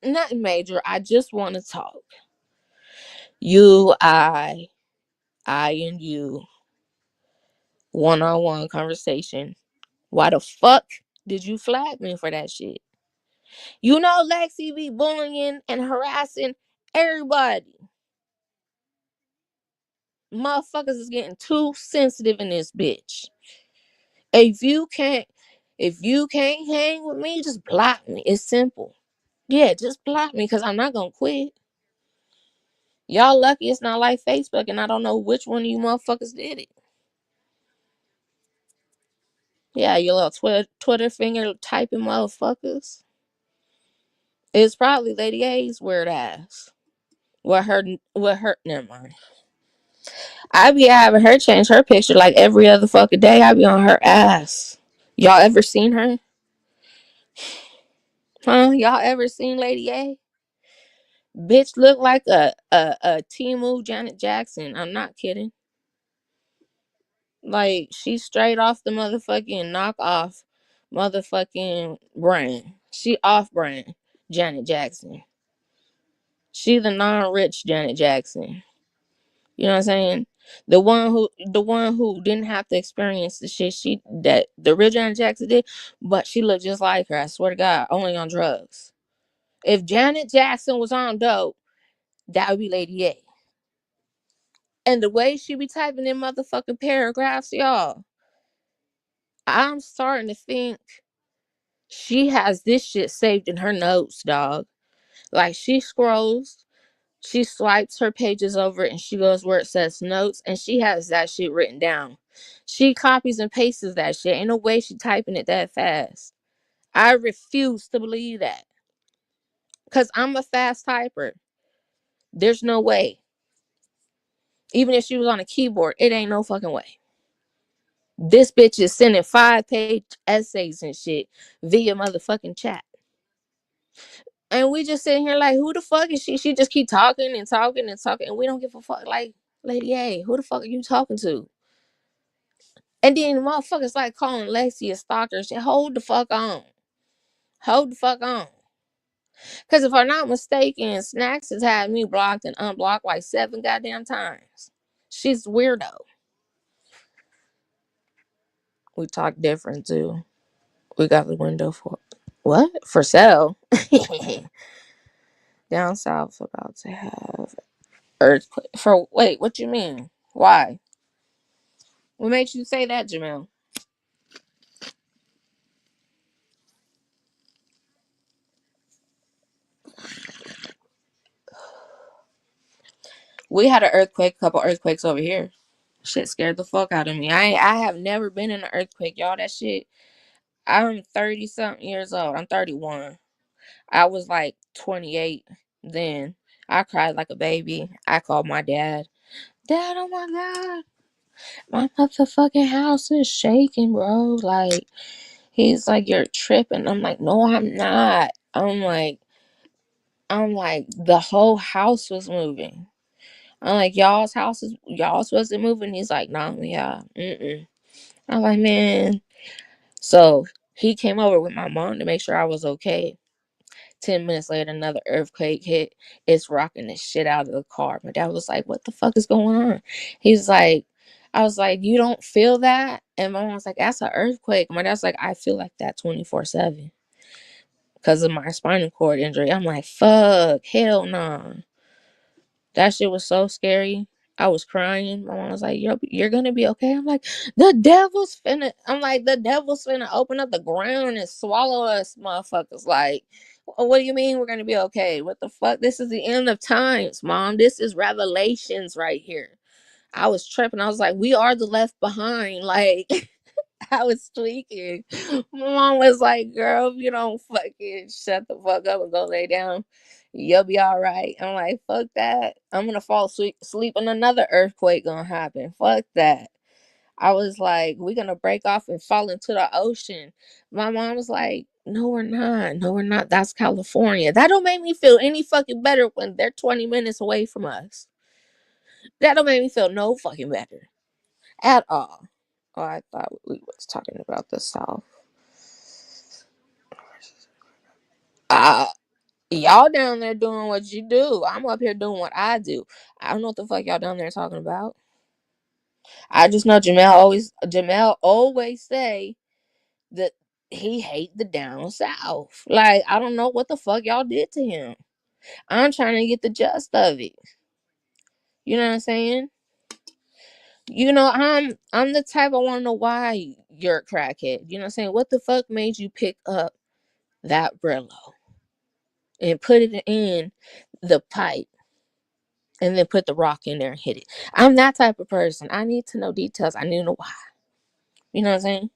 A: Nothing major. I just want to talk. You, I and you, one-on-one conversation. Why the fuck did you flag me for that shit? You know Lexi be bullying and harassing everybody. Motherfuckers is getting too sensitive in this bitch. If you can't if you can't hang with me, just block me. It's simple. Yeah, just block me because I'm not gonna quit. Y'all lucky it's not like Facebook and I don't know which one of you motherfuckers did it. Yeah, you little Twitter finger typing motherfuckers. It's probably Lady A's weird ass. What her never mind. I be having her change her picture like every other fucking day. I be on her ass. Y'all ever seen her? Huh? Y'all ever seen Lady A? Bitch look like a Timu Janet Jackson. I'm not kidding. Like, she's straight off the motherfucking knockoff motherfucking brand. She off brand Janet Jackson. She the non-rich Janet Jackson. You know what I'm saying? The one who didn't have to experience the shit she that the real Janet Jackson did, but she looked just like her. I swear to God, only on drugs. If Janet Jackson was on dope, that would be Lady A. And the way she be typing in motherfucking paragraphs, y'all, I'm starting to think she has this shit saved in her notes, dog. Like she scrolls, she swipes her pages over and she goes where it says notes and she has that shit written down. She copies and pastes that shit. Ain't no way she typing it that fast. I refuse to believe that. Cause I'm a fast typer. There's no way. Even if she was on a keyboard, it ain't no fucking way. This bitch is sending 5-page essays and shit via motherfucking chat. And we just sitting here like, who the fuck is she? She just keep talking and talking and talking, and we don't give a fuck. Like, Lady A, who the fuck are you talking to? And then the motherfuckers like calling Lexi a stalker. Shit, hold the fuck on. Hold the fuck on. Because if I'm not mistaken, Snacks has had me blocked and unblocked like 7 goddamn times. She's weirdo. We talk different too. We got the window for what? For sale. Down south about to have earthquake. For wait, what you mean? Why? What made you say that, Jamel? We had an earthquake, couple earthquakes over here. Shit scared the fuck out of me. I have never been in an earthquake, y'all. That shit. I'm 30 something years old. I'm 31. I was like 28 then. I cried like a baby. I called my dad. Dad, oh my god, my motherfucking house is shaking, bro. Like, he's like, you're tripping. I'm like, no, I'm not. I'm like, the whole house was moving. I'm like, y'all's wasn't moving. He's like, nah, yeah, mm-mm. I'm like, man. So he came over with my mom to make sure I was okay. 10 minutes later, another earthquake hit. It's rocking the shit out of the car. My dad was like, what the fuck is going on? He's like, I was like, you don't feel that? And my mom was like, that's an earthquake. My dad's like, I feel like that 24/7 because of my spinal cord injury. I'm like, fuck, hell no. Nah. That shit was so scary. I was crying. My mom was like, you're gonna be okay. I'm like, the devil's finna open up the ground and swallow us, motherfuckers. Like, what do you mean we're gonna be okay? What the fuck? This is the end of times, mom. This is revelations right here. I was tripping. I was like, we are the left behind. Like, I was tweaking. My mom was like, girl, if you don't fucking shut the fuck up and go lay down, you'll be all right. I'm like, fuck that. I'm gonna fall sleep and another earthquake gonna happen. Fuck that. I was like, we're gonna break off and fall into the ocean. My mom was like, no, we're not. No, we're not. That's California. That don't make me feel any fucking better when they're 20 minutes away from us. That don't make me feel no fucking better at all. Oh, I thought we was talking about the South. Uh, y'all down there doing what you do. I'm up here doing what I do. I don't know what the fuck y'all down there talking about. I just know Jamel always say that he hate the down south. Like, I don't know what the fuck y'all did to him. I'm trying to get the gist of it. You know what I'm saying? I'm the type I want to know why you're a crackhead. You know what I'm saying? What the fuck made you pick up that Brillo and put it in the pipe and then put the rock in there and hit it? I'm that type of person. I need to know details. I need to know why. You know what I'm saying?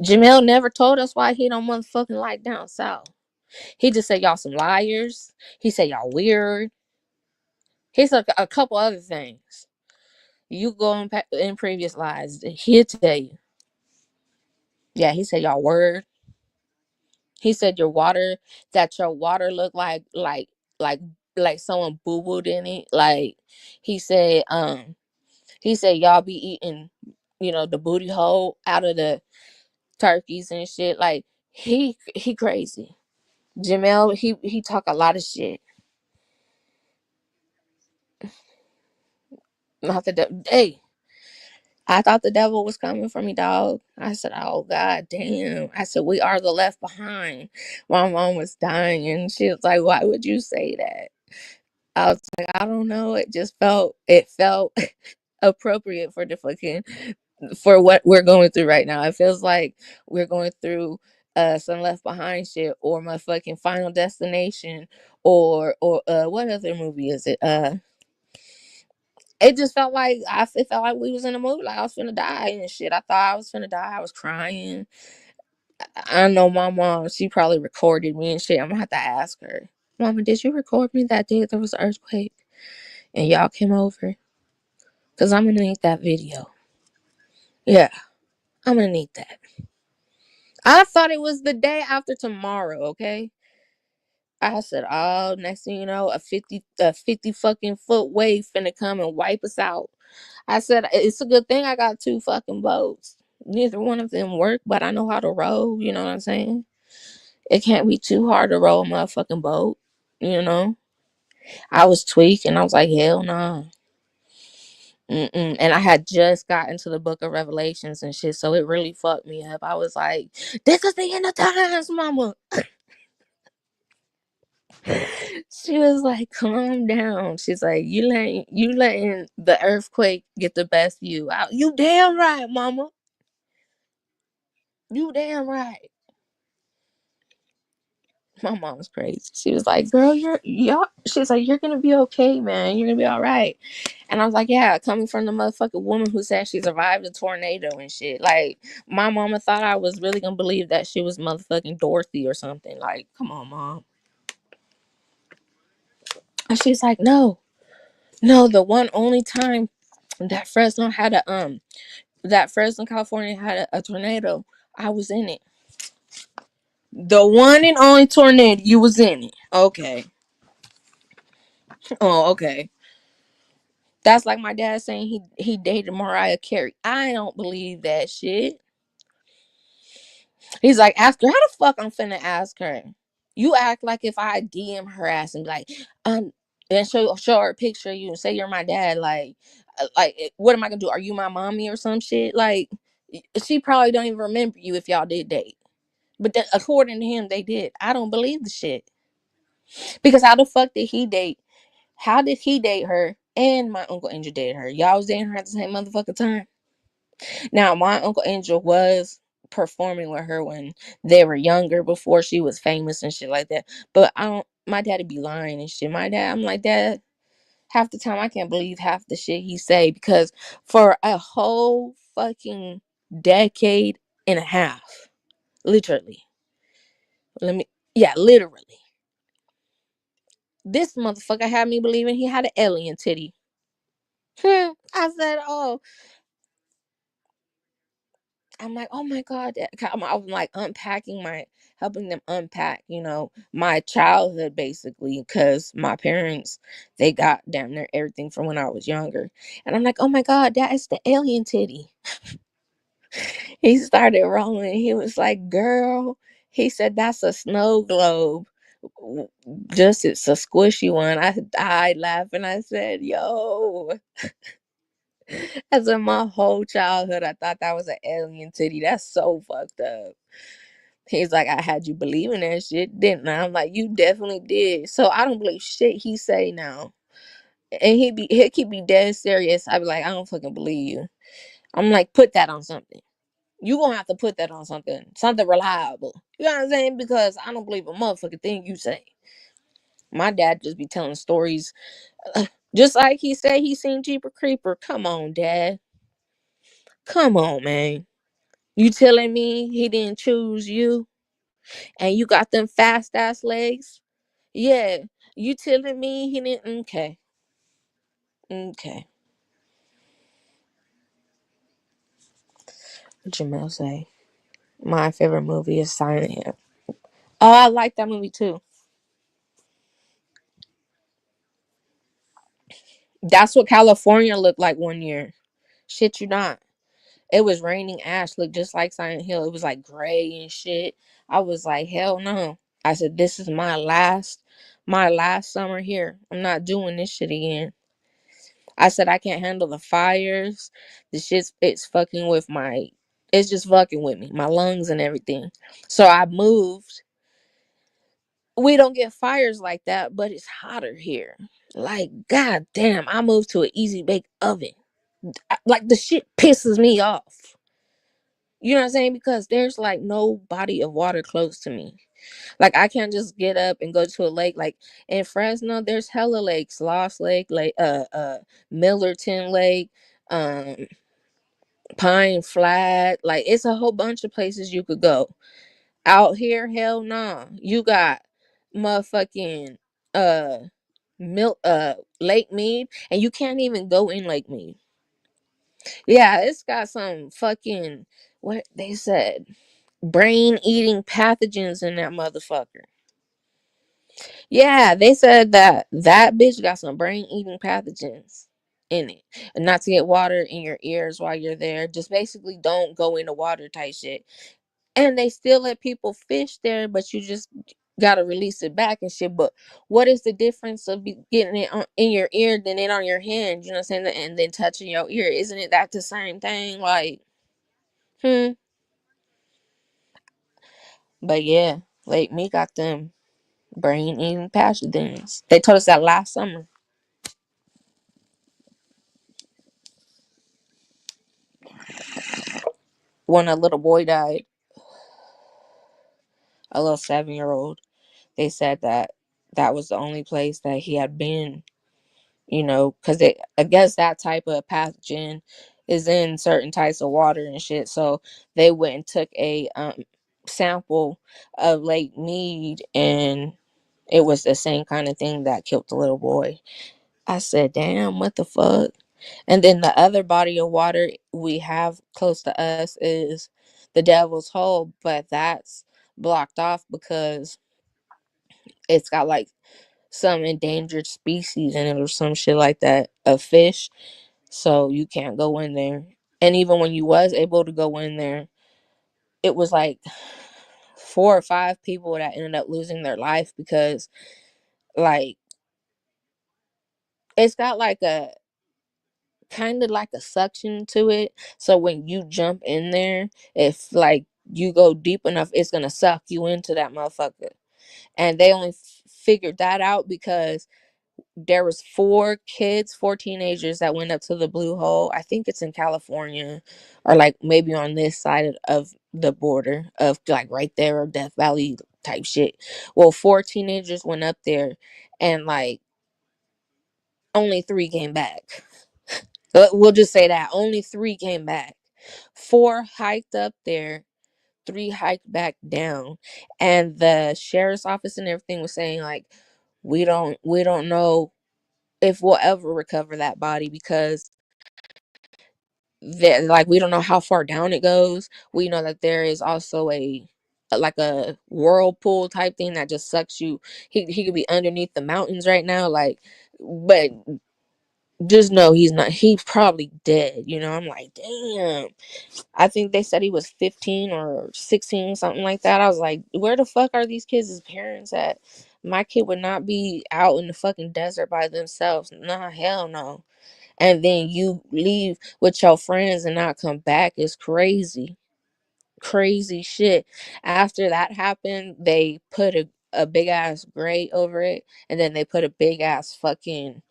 A: Jamel never told us why he don't motherfucking like down south. He just said y'all some liars. He said y'all weird. He said a couple other things. You go in previous lives, he'll tell you. Yeah, he said y'all word. He said that your water looked like like someone boo booed in it. Like he said, he said y'all be eating, the booty hole out of the turkeys and shit. Like he crazy. Jamel, he talk a lot of shit. Not hey, I thought the devil was coming for me, dog. I said, oh god damn. I said, we are the left behind. My mom was dying and she was like, why would you say that? I was like, I don't know. It just felt appropriate for the fucking for what we're going through right now. It feels like we're going through some Left Behind shit or my fucking Final Destination or what other movie is it? It just felt like it felt like we was in a movie, like I was finna die and shit. I thought I was finna die. I was crying. I know my mom, she probably recorded me and shit. I'm gonna have to ask her. Mama, did you record me that day there was an earthquake and y'all came over? Cause I'm gonna need that video. Yeah, I'm gonna need that. I thought it was the day after tomorrow, okay? I said, oh, next thing you know, a 50 fucking foot wave finna come and wipe us out. I said, it's a good thing I got two fucking boats. Neither one of them work, but I know how to row, you know what I'm saying? It can't be too hard to row a motherfucking boat, you know? I was tweaking. I was like, hell nah. Mm-mm. And I had just gotten to the book of Revelations and shit, so it really fucked me up. I was like, this is the end of times, mama. She was like, calm down. She's like, you letting the earthquake get the best of you. You damn right, mama. You damn right. My mom's crazy. She was like, girl, y'all. She's like, you're gonna be okay, man. You're gonna be all right. And I was like, yeah, coming from the motherfucking woman who said she survived a tornado and shit. Like, my mama thought I was really gonna believe that she was motherfucking Dorothy or something. Like, come on, mom. And she's like, no, no, the one only time that Fresno, California had a tornado, I was in it. The one and only tornado, you was in it. Okay. Oh, okay. That's like my dad saying he dated Mariah Carey. I don't believe that shit. He's like, ask her. How the fuck I'm finna ask her? You act like if I DM her ass and be like, and show her a picture of you and say you're my dad, what am I gonna do? Are you my mommy or some shit? Like, she probably don't even remember you if y'all did date. But according to him, they did. I don't believe the shit because how the fuck did he date? How did he date her? And my uncle Angel dated her. Y'all was dating her at the same motherfucking time. Now, my Uncle Angel was performing with her when they were younger, before she was famous and shit like that. But I don't. My dad'd be lying and shit. My dad, I'm like, Dad, half the time I can't believe half the shit he say because for a whole fucking decade and a half, literally. Let me, yeah, literally. This motherfucker had me believing he had an alien titty. I said, oh, I'm like, oh my God. I'm like unpacking helping them unpack, my childhood basically, because my parents, they got down there everything from when I was younger. And I'm like, oh my God, that is the alien titty. He started rolling. He was like, girl, he said, that's a snow globe. Just it's a squishy one. I died laughing. I said, yo. As in my whole childhood, I thought that was an alien titty. That's so fucked up. He's like, I had you believing that shit, didn't I? I'm like, you definitely did. So I don't believe shit he say now. And he keep me dead serious. I be like, I don't fucking believe you. I'm like, put that on something. You gonna have to put that on something reliable. You know what I'm saying? Because I don't believe a motherfucking thing you say. My dad just be telling stories, just like he said he seen Jeeper Creeper. Come on, Dad. Come on, man. You telling me he didn't choose you and you got them fast ass legs? Yeah. You telling me he didn't? Okay. Okay. What Jamel say? My favorite movie is Silent Hill. Oh, I like that movie too. That's what California looked like one year. Shit, you not. It was raining ash, looked just like Silent Hill. It was like gray and shit. I was like, hell no. I said, this is my last summer here. I'm not doing this shit again. I said I can't handle the fires. The shit's it's just fucking with me, my lungs and everything. So I moved. We don't get fires like that, but it's hotter here. Like, god damn, I moved to an easy bake oven. Like the shit pisses me off. You know what I'm saying? Because there's like no body of water close to me. Like I can't just get up and go to a lake. Like in Fresno, there's hella lakes: Lost Lake, Millerton Lake, um, Pine Flat. Like it's a whole bunch of places you could go. Out here, hell nah. You got motherfucking uh Lake Mead, and you can't even go in Lake Mead. Yeah, it's got some fucking what they said brain eating pathogens in that motherfucker. Yeah, they said that that bitch got some brain eating pathogens in it. And not to get water in your ears while you're there. Just basically don't go in the water type shit. And they still let people fish there, but you just gotta release it back and shit. But what is the difference of getting it in your ear than it on your hand? You know what I'm saying? And then touching your ear. Isn't it that the same thing? Like, hmm. But yeah, like me got them brain eating pathogens. They told us that last summer when a little boy died, a little 7-year old. They said that that was the only place that he had been, you know, because I guess that type of pathogen is in certain types of water and shit. So they went and took a sample of Lake Mead, and it was the same kind of thing that killed the little boy. I said, damn, what the fuck? And then the other body of water we have close to us is the Devil's Hole, but that's blocked off because it's got like some endangered species in it or some shit like that of fish. So you can't go in there. And even when you was able to go in there, it was like 4 or 5 people that ended up losing their life because like it's got like a kind of like a suction to it. So when you jump in there, if like you go deep enough, it's gonna suck you into that motherfucker. And they only figured that out because there was 4 kids, 4 teenagers that went up to the blue hole. I think it's in California or like maybe on this side of the border of like right there or Death Valley type shit. Well, 4 teenagers went up there and like only 3 came back. We'll just say that only 3 came back. 4 hiked up there, 3 hiked back down, and the sheriff's office and everything was saying like, we don't know if we'll ever recover that body because that like we don't know how far down it goes. We know that there is also like a whirlpool type thing that just sucks you. He could be underneath the mountains right now, like, but just know he's not. He's probably dead. You know, I'm like, damn. I think they said he was 15 or 16, something like that. I was like, where the fuck are these kids' parents at? My kid would not be out in the fucking desert by themselves. Nah, hell no. And then you leave with your friends and not come back is crazy. Crazy shit. After that happened, they put a big ass grate over it, and then they put a big ass fucking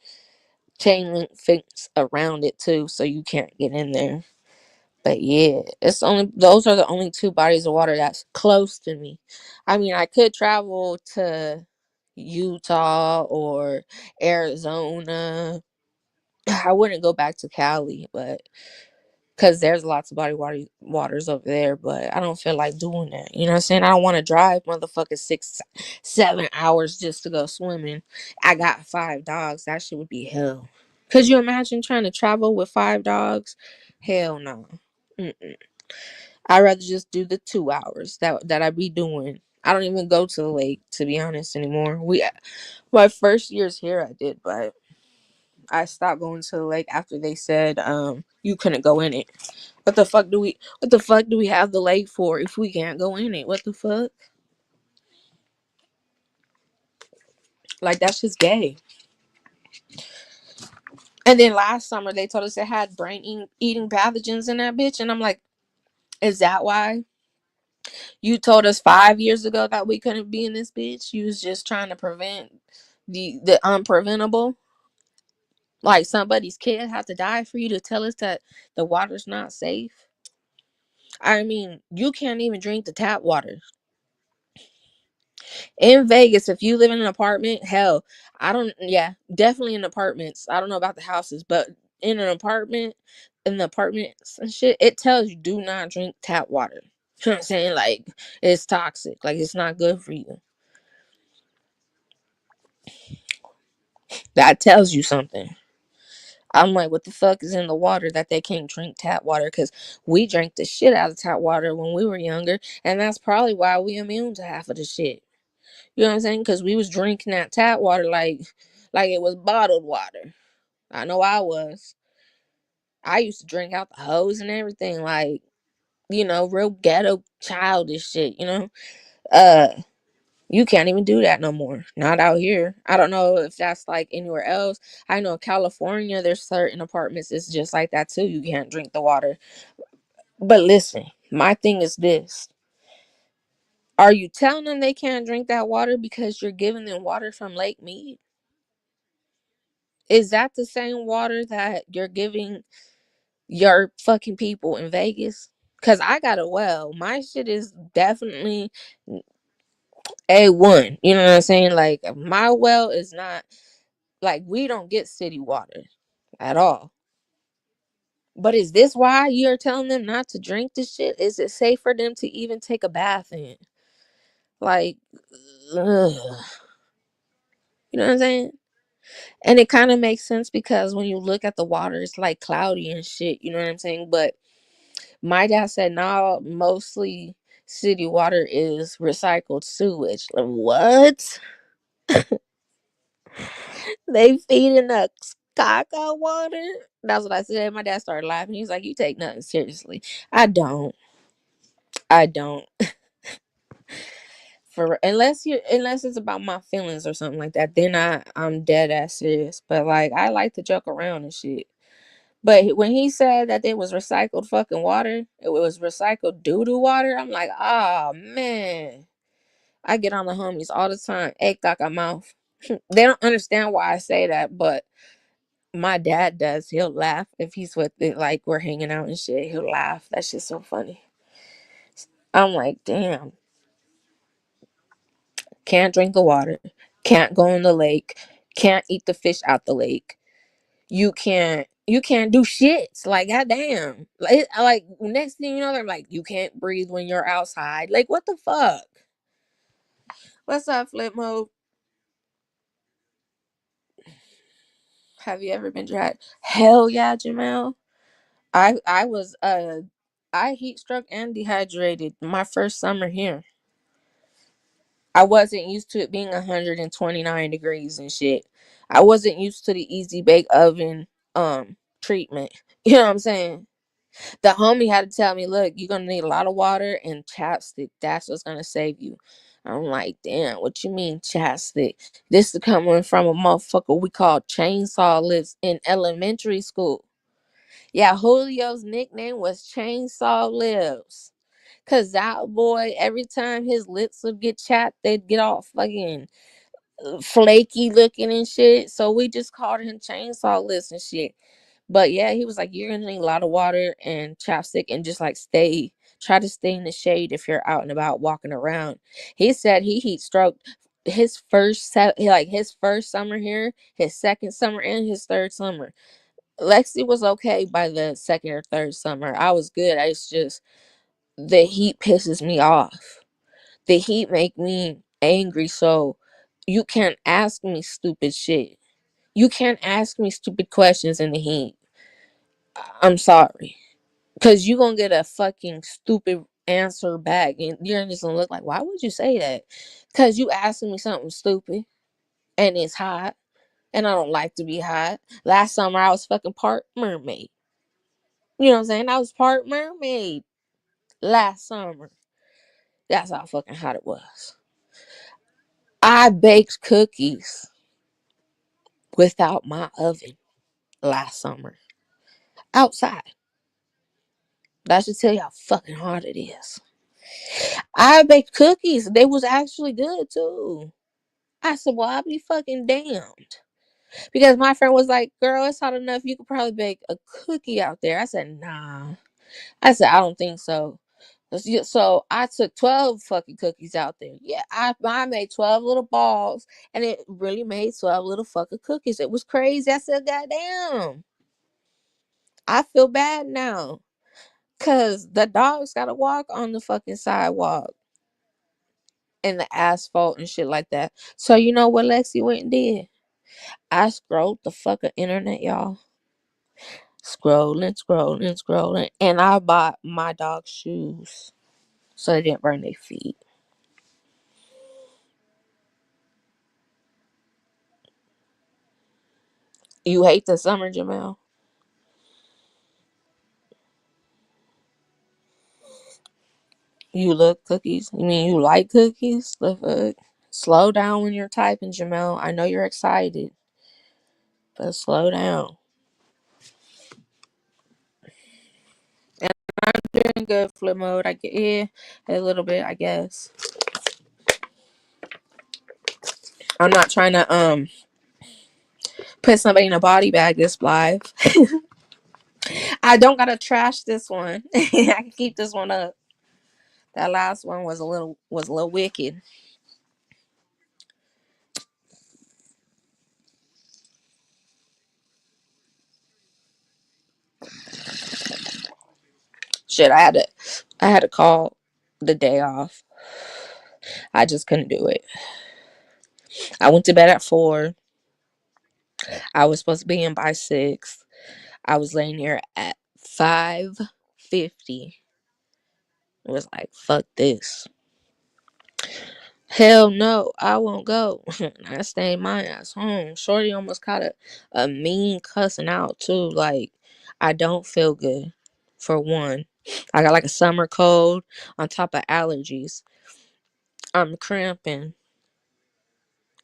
A: chain link fence around it too, so you can't get in there. But yeah, it's only those are the only 2 bodies of water that's close to me. I mean, I could travel to Utah or Arizona. I wouldn't go back to Cali, but because there's lots of waters over there, but I don't feel like doing that. You know what I'm saying? I don't want to drive motherfucking 6, 7 hours just to go swimming. I got 5 dogs. That shit would be hell. Could you imagine trying to travel with 5 dogs? Hell no. Mm-mm. I'd rather just do the 2 hours that I be doing. I don't even go to the lake to be honest anymore. My first years here I did, but I stopped going to the lake after they said you couldn't go in it. What the fuck do we have the lake for if we can't go in it? What the fuck? Like that's just gay. And then last summer they told us it had eating pathogens in that bitch, and I'm like, is that why you told us 5 years ago that we couldn't be in this bitch? You was just trying to prevent the unpreventable. Like somebody's kid have to die for you to tell us that the water's not safe? I mean, you can't even drink the tap water. In Vegas, if you live in an apartment, hell, I don't, yeah, definitely in apartments. I don't know about the houses, but in an apartment, in the apartments and shit, it tells you do not drink tap water. You know what I'm saying? Like, it's toxic. Like, it's not good for you. That tells you something. I'm like, what the fuck is in the water that they can't drink tap water? Because we drank the shit out of tap water when we were younger, and that's probably why we immune to half of the shit. You know what I'm saying? Because we was drinking that tap water like it was bottled water. I know I was. I used to drink out the hose and everything, like, real ghetto childish shit. Uh, you can't even do that no more. Not out here. I don't know if that's like anywhere else. I know in California, there's certain apartments it's just like that too. You can't drink the water. But listen, my thing is this: are you telling them they can't drink that water because you're giving them water from Lake Mead? Is that the same water that you're giving your fucking people in Vegas? Cause I got a well. My shit is definitely A1. You know what I'm saying? Like my well is not like we don't get city water at all. But is this why you're telling them not to drink this shit? Is it safe for them to even take a bath in? Like, ugh. You know what I'm saying? And it kind of makes sense because when you look at the water, it's like cloudy and shit. You know what I'm saying? But my dad said, "No, mostly city water is recycled sewage." Like, what? They feeding us caca water? That's what I said. My dad started laughing. He's like, "You take nothing seriously." I don't. I don't. For unless it's about my feelings or something like that, then I'm dead ass serious. But like, I like to joke around and shit. But when he said that it was recycled fucking water, it was recycled doo doo water. I'm like, oh man. I get on the homies all the time. Egg got a mouth. They don't understand why I say that, but my dad does. He'll laugh if he's with it, like we're hanging out and shit. He'll laugh. That shit's so funny. I'm like, damn. Can't drink the water. Can't go in the lake. Can't eat the fish out the lake. You can't do shit. Like goddamn. Like next thing you know, they're like, you can't breathe when you're outside. Like what the fuck? What's up, Flip Mode? Have you ever been dry? Hell yeah, Jamel. I was I heat struck and dehydrated my first summer here. I wasn't used to it being 129 degrees and shit. I wasn't used to the easy bake oven treatment. You know what I'm saying? The homie had to tell me, look, you're gonna need a lot of water and chapstick. That's what's gonna save you. I'm like, damn, what you mean chapstick? This is coming from a motherfucker we called Chainsaw Lips in elementary school. Yeah, Julio's nickname was Chainsaw Lips. Cause that boy, every time his lips would get chapped, they'd get all fucking flaky looking and shit. So we just called him Chainsaw Lips and shit. But yeah, he was like, you're gonna need a lot of water and chapstick and just like try to stay in the shade if you're out and about walking around. He said he heat stroked his first summer here, his second summer, and his third summer. Lexi was okay by the second or third summer. I was good. It's just the heat pisses me off. The heat make me angry. So you can't ask me stupid shit. You can't ask me stupid questions in the heat. I'm sorry. Cause you gonna get a fucking stupid answer back and you're just gonna look like, why would you say that? Cause you asking me something stupid and it's hot. And I don't like to be hot. Last summer I was fucking part mermaid. You know what I'm saying? I was part mermaid last summer. That's how fucking hot it was. I baked cookies without my oven last summer. Outside. That should tell you how fucking hot it is. I baked cookies. They was actually good too. I said, well, I'll be fucking damned. Because my friend was like, girl, it's hot enough. You could probably bake a cookie out there. I said, nah. I said, I don't think so. So I took 12 fucking cookies out there. Yeah, I made 12 little balls and it really made 12 little fucking cookies. It was crazy. I said, goddamn. I feel bad now. Cause the dogs gotta walk on the fucking sidewalk and the asphalt and shit like that. So you know what Lexi went and did? I scrolled the fucking internet, y'all. Scrolling, scrolling, scrolling. And I bought my dog shoes so they didn't burn their feet. You hate the summer, Jamel? You look cookies? You mean you like cookies? The fuck? Slow down when you're typing, Jamel. I know you're excited, but slow down. And I'm doing good, flip mode. I get a little bit, I guess. I'm not trying to put somebody in a body bag this live. I don't gotta trash this one. I can keep this one up. That last one was a little wicked. Shit, I had to call the day off. I just couldn't do it. I went to bed at 4. I was supposed to be in by 6. I was laying here at 5:50. It was like, fuck this. Hell no, I won't go. I stayed my ass home. Shorty almost caught a mean cussing out too. Like, I don't feel good. For one, I got like a summer cold on top of allergies. I'm cramping,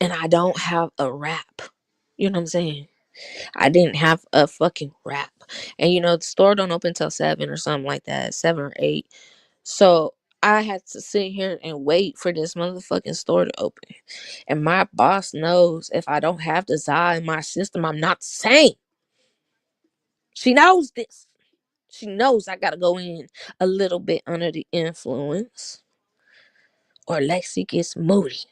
A: and I don't have a wrap. You know what I'm saying? I didn't have a fucking wrap, and the store don't open till 7 or something like that, 7 or 8. So I had to sit here and wait for this motherfucking store to open. And my boss knows if I don't have the za in my system, I'm not the same. She knows this. She knows I gotta go in a little bit under the influence, or Lexi gets moody.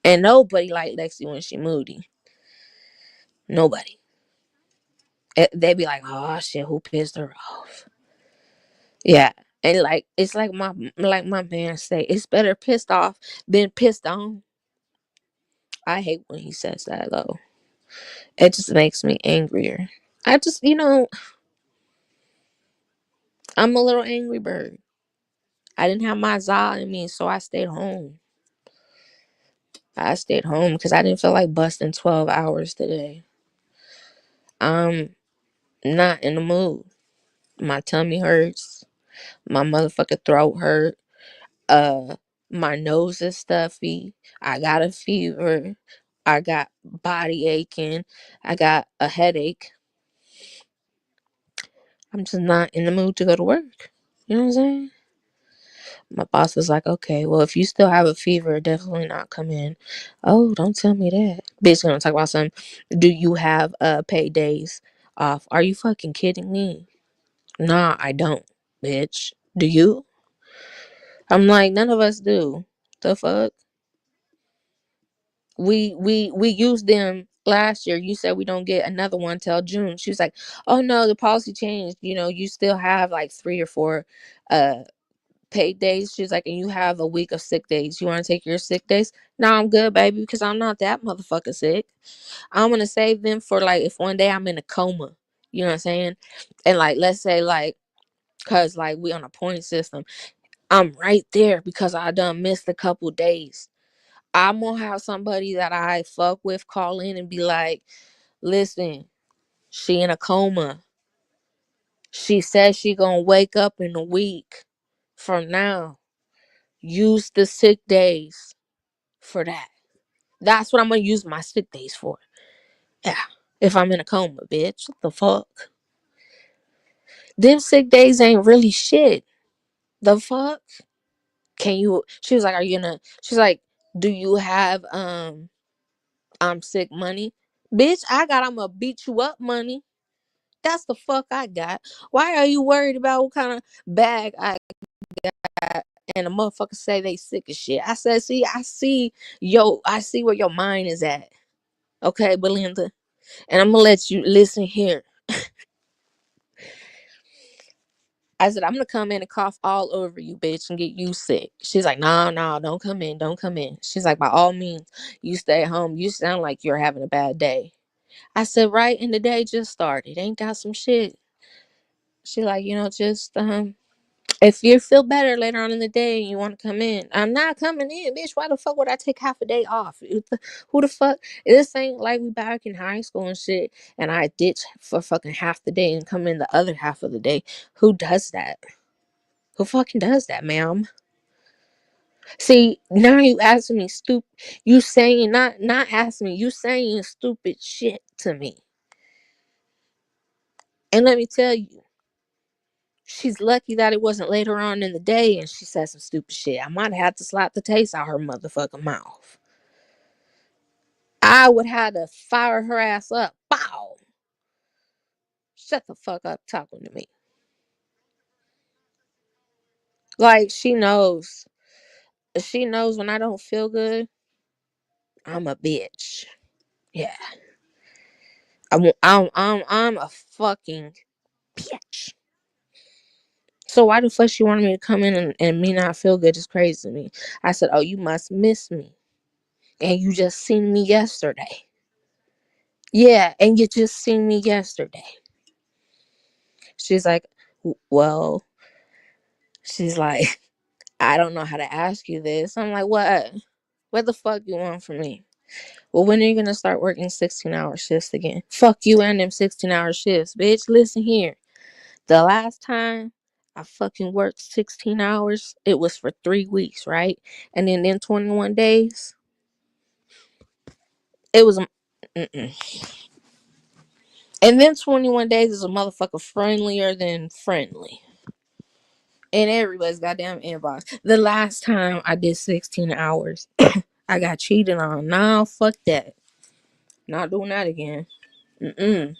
A: And nobody like Lexi when she moody. Nobody. They be like, oh shit, who pissed her off? Yeah. And like it's like my man say, it's better pissed off than pissed on. I hate when he says that though. It just makes me angrier. I just, I'm a little angry bird. I didn't have my za in me, so I stayed home. I stayed home because I didn't feel like busting 12 hours today. I'm not in the mood. My tummy hurts. My motherfucking throat hurt. Uh, my nose is stuffy. I got a fever. I got body aching. I got a headache. I'm just not in the mood to go to work. You know what I'm saying? My boss was like, okay, well, if you still have a fever, definitely not come in. Oh, don't tell me that. Bitch, gonna talk about some. Do you have paid days off? Are you fucking kidding me? Nah, I don't, bitch. Do you? I'm like, none of us do. The fuck? We used them last year. You said we don't get another one till June. She was like, oh no, the policy changed. You still have like 3 or 4 uh paid days. She's like, and you have a week of sick days. You want to take your sick days? No, I'm good, baby, because I'm not that motherfucker sick. I'm gonna save them for like if one day I'm in a coma. You know what I'm saying? And like, let's say like, cause like we on a point system. I'm right there because I done missed a couple days. I'm gonna have somebody that I fuck with call in and be like, listen, she in a coma. She says she gonna wake up in a week from now. Use the sick days for that. That's what I'm gonna use my sick days for. Yeah. If I'm in a coma, bitch. What the fuck? Them sick days ain't really shit. The fuck? Can you She was like, are you gonna she's like, do you have I'm sick money? Bitch, I got I'ma beat you up money. That's the fuck I got. Why are you worried about what kind of bag I got? And the motherfuckers say they sick of shit. I said, see, I see where your mind is at. Okay, Belinda. And I'm gonna let you listen here. I said, I'm gonna come in and cough all over you, bitch, and get you sick. She's like, no, no, don't come in, don't come in. She's like, by all means, you stay at home. You sound like you're having a bad day. I said, right, and the day just started. Ain't got some shit. She like, just if you feel better later on in the day and you want to come in, I'm not coming in, bitch. Why the fuck would I take half a day off? Who the fuck? This ain't like we back in high school and shit. And I ditch for fucking half the day and come in the other half of the day. Who does that? Who fucking does that, ma'am? See, now you asking me stupid. You saying not asking me. You saying stupid shit to me. And let me tell you, she's lucky that it wasn't later on in the day and she said some stupid shit. I might have had to slap the taste out her motherfucking mouth. I would have to fire her ass up. Bow. Shut the fuck up talking to me. Like she knows. She knows when I don't feel good, I'm a bitch. Yeah. I'm a fucking bitch. So why the fuck she wanted me to come in and me not feel good is crazy to me. I said, oh, you must miss me. And you just seen me yesterday. Yeah, and you just seen me yesterday. She's like, well, she's like, I don't know how to ask you this. I'm like, what? What the fuck you want from me? Well, when are you gonna start working 16-hour shifts again? Fuck you and them 16-hour shifts, bitch. Listen here. The last time I fucking worked 16 hours, it was for 3 weeks, right? And then 21 days, it was mm-mm. And then 21 days is a motherfucker friendlier than friendly. In everybody's goddamn inbox. The last time I did 16 hours, I got cheated on. Nah, fuck that. Not doing that again. Mm-mm.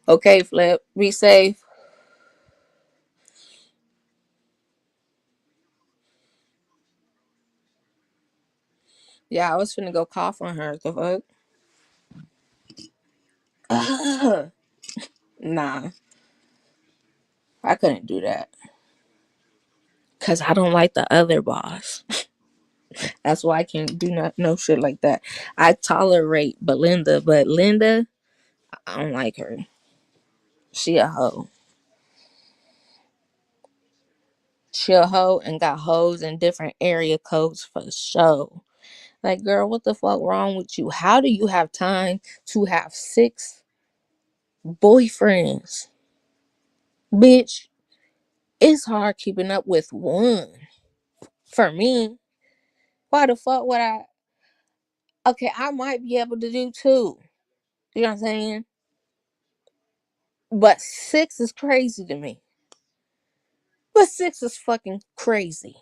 A: Okay, Flip. Be safe. Yeah, I was finna go cough on her. The fuck? Nah, I couldn't do that. Cause I don't like the other boss. That's why I can't do no shit like that. I tolerate Belinda, but Linda, I don't like her. She a hoe. She a hoe and got hoes in different area codes for show. Like, girl, what the fuck wrong with you? How do you have time to have 6 boyfriends? Bitch, it's hard keeping up with one. For me, why the fuck would I? Okay, I might be able to do two. You know what I'm saying? But 6 is crazy to me. But 6 is fucking crazy.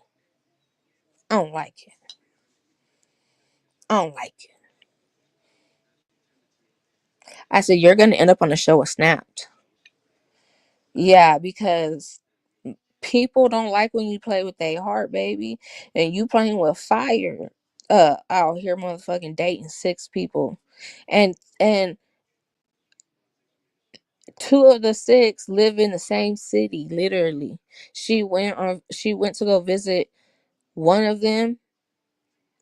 A: I don't like it. I don't like it. I said, you're going to end up on a show with Snapped. Yeah, because people don't like when you play with their heart, baby. And you playing with fire. Out here motherfucking dating 6 people. And 2 of the 6 live in the same city, literally. She went to go visit one of them.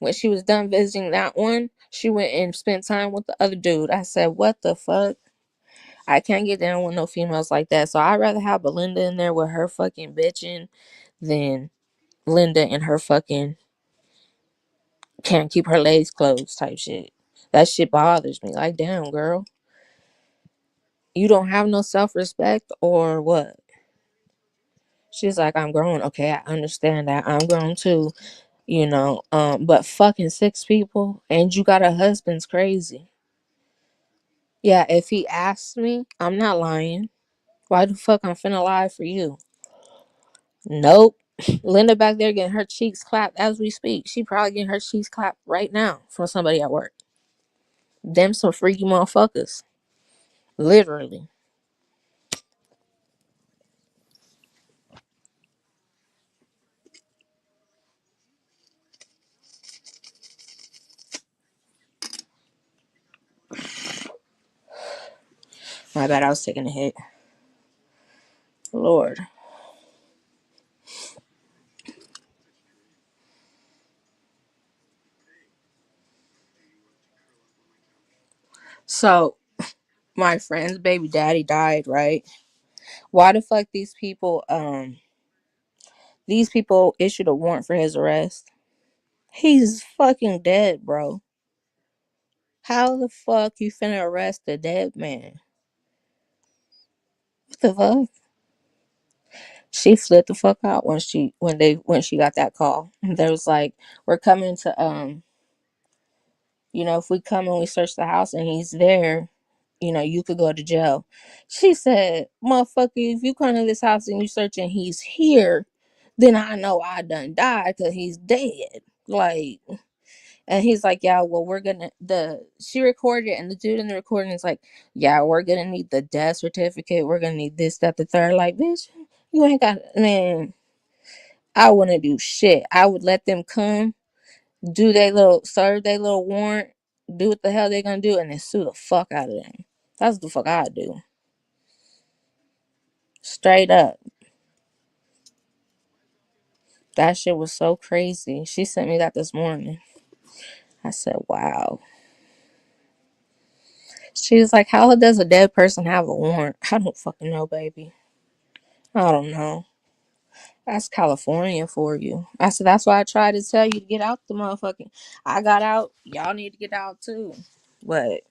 A: When she was done visiting that one, she went and spent time with the other dude. I said, what the fuck? I can't get down with no females like that. So I'd rather have Belinda in there with her fucking bitching than Linda and her fucking can't keep her legs closed type shit. That shit bothers me. Like, damn, girl. You don't have no self respect or what? She's like, I'm grown. Okay, I understand that. I'm grown too, but fucking 6 people and you got a husband's crazy. Yeah, if he asks me, I'm not lying. Why the fuck I'm finna lie for you? Nope. Linda back there getting her cheeks clapped as we speak. She probably getting her cheeks clapped right now from somebody at work. Them some freaky motherfuckers. Literally. My bad, I was taking a hit. Lord. So, my friend's baby daddy died, right? Why the fuck these people issued a warrant for his arrest? He's fucking dead, bro. How the fuck you finna arrest a dead man? What the fuck? She flipped the fuck out when she got that call. There was like, we're coming to if we come and we search the house and he's there, you could go to jail. She said, motherfucker, if you come to this house and you search and he's here, then I know I done died because he's dead. Like, and he's like, yeah, well, she recorded it, and the dude in the recording is like, yeah, we're gonna need the death certificate. We're gonna need this, that, the third. Like, bitch, you ain't got, man, I wouldn't do shit. I would let them come, serve their little warrant, do what the hell they gonna do, and then sue the fuck out of them. That's the fuck I do. Straight up. That shit was so crazy. She sent me that this morning. I said, wow. She was like, how does a dead person have a warrant? I don't fucking know, baby. I don't know. That's California for you. I said, that's why I tried to tell you to get out the motherfucking. I got out. Y'all need to get out too. But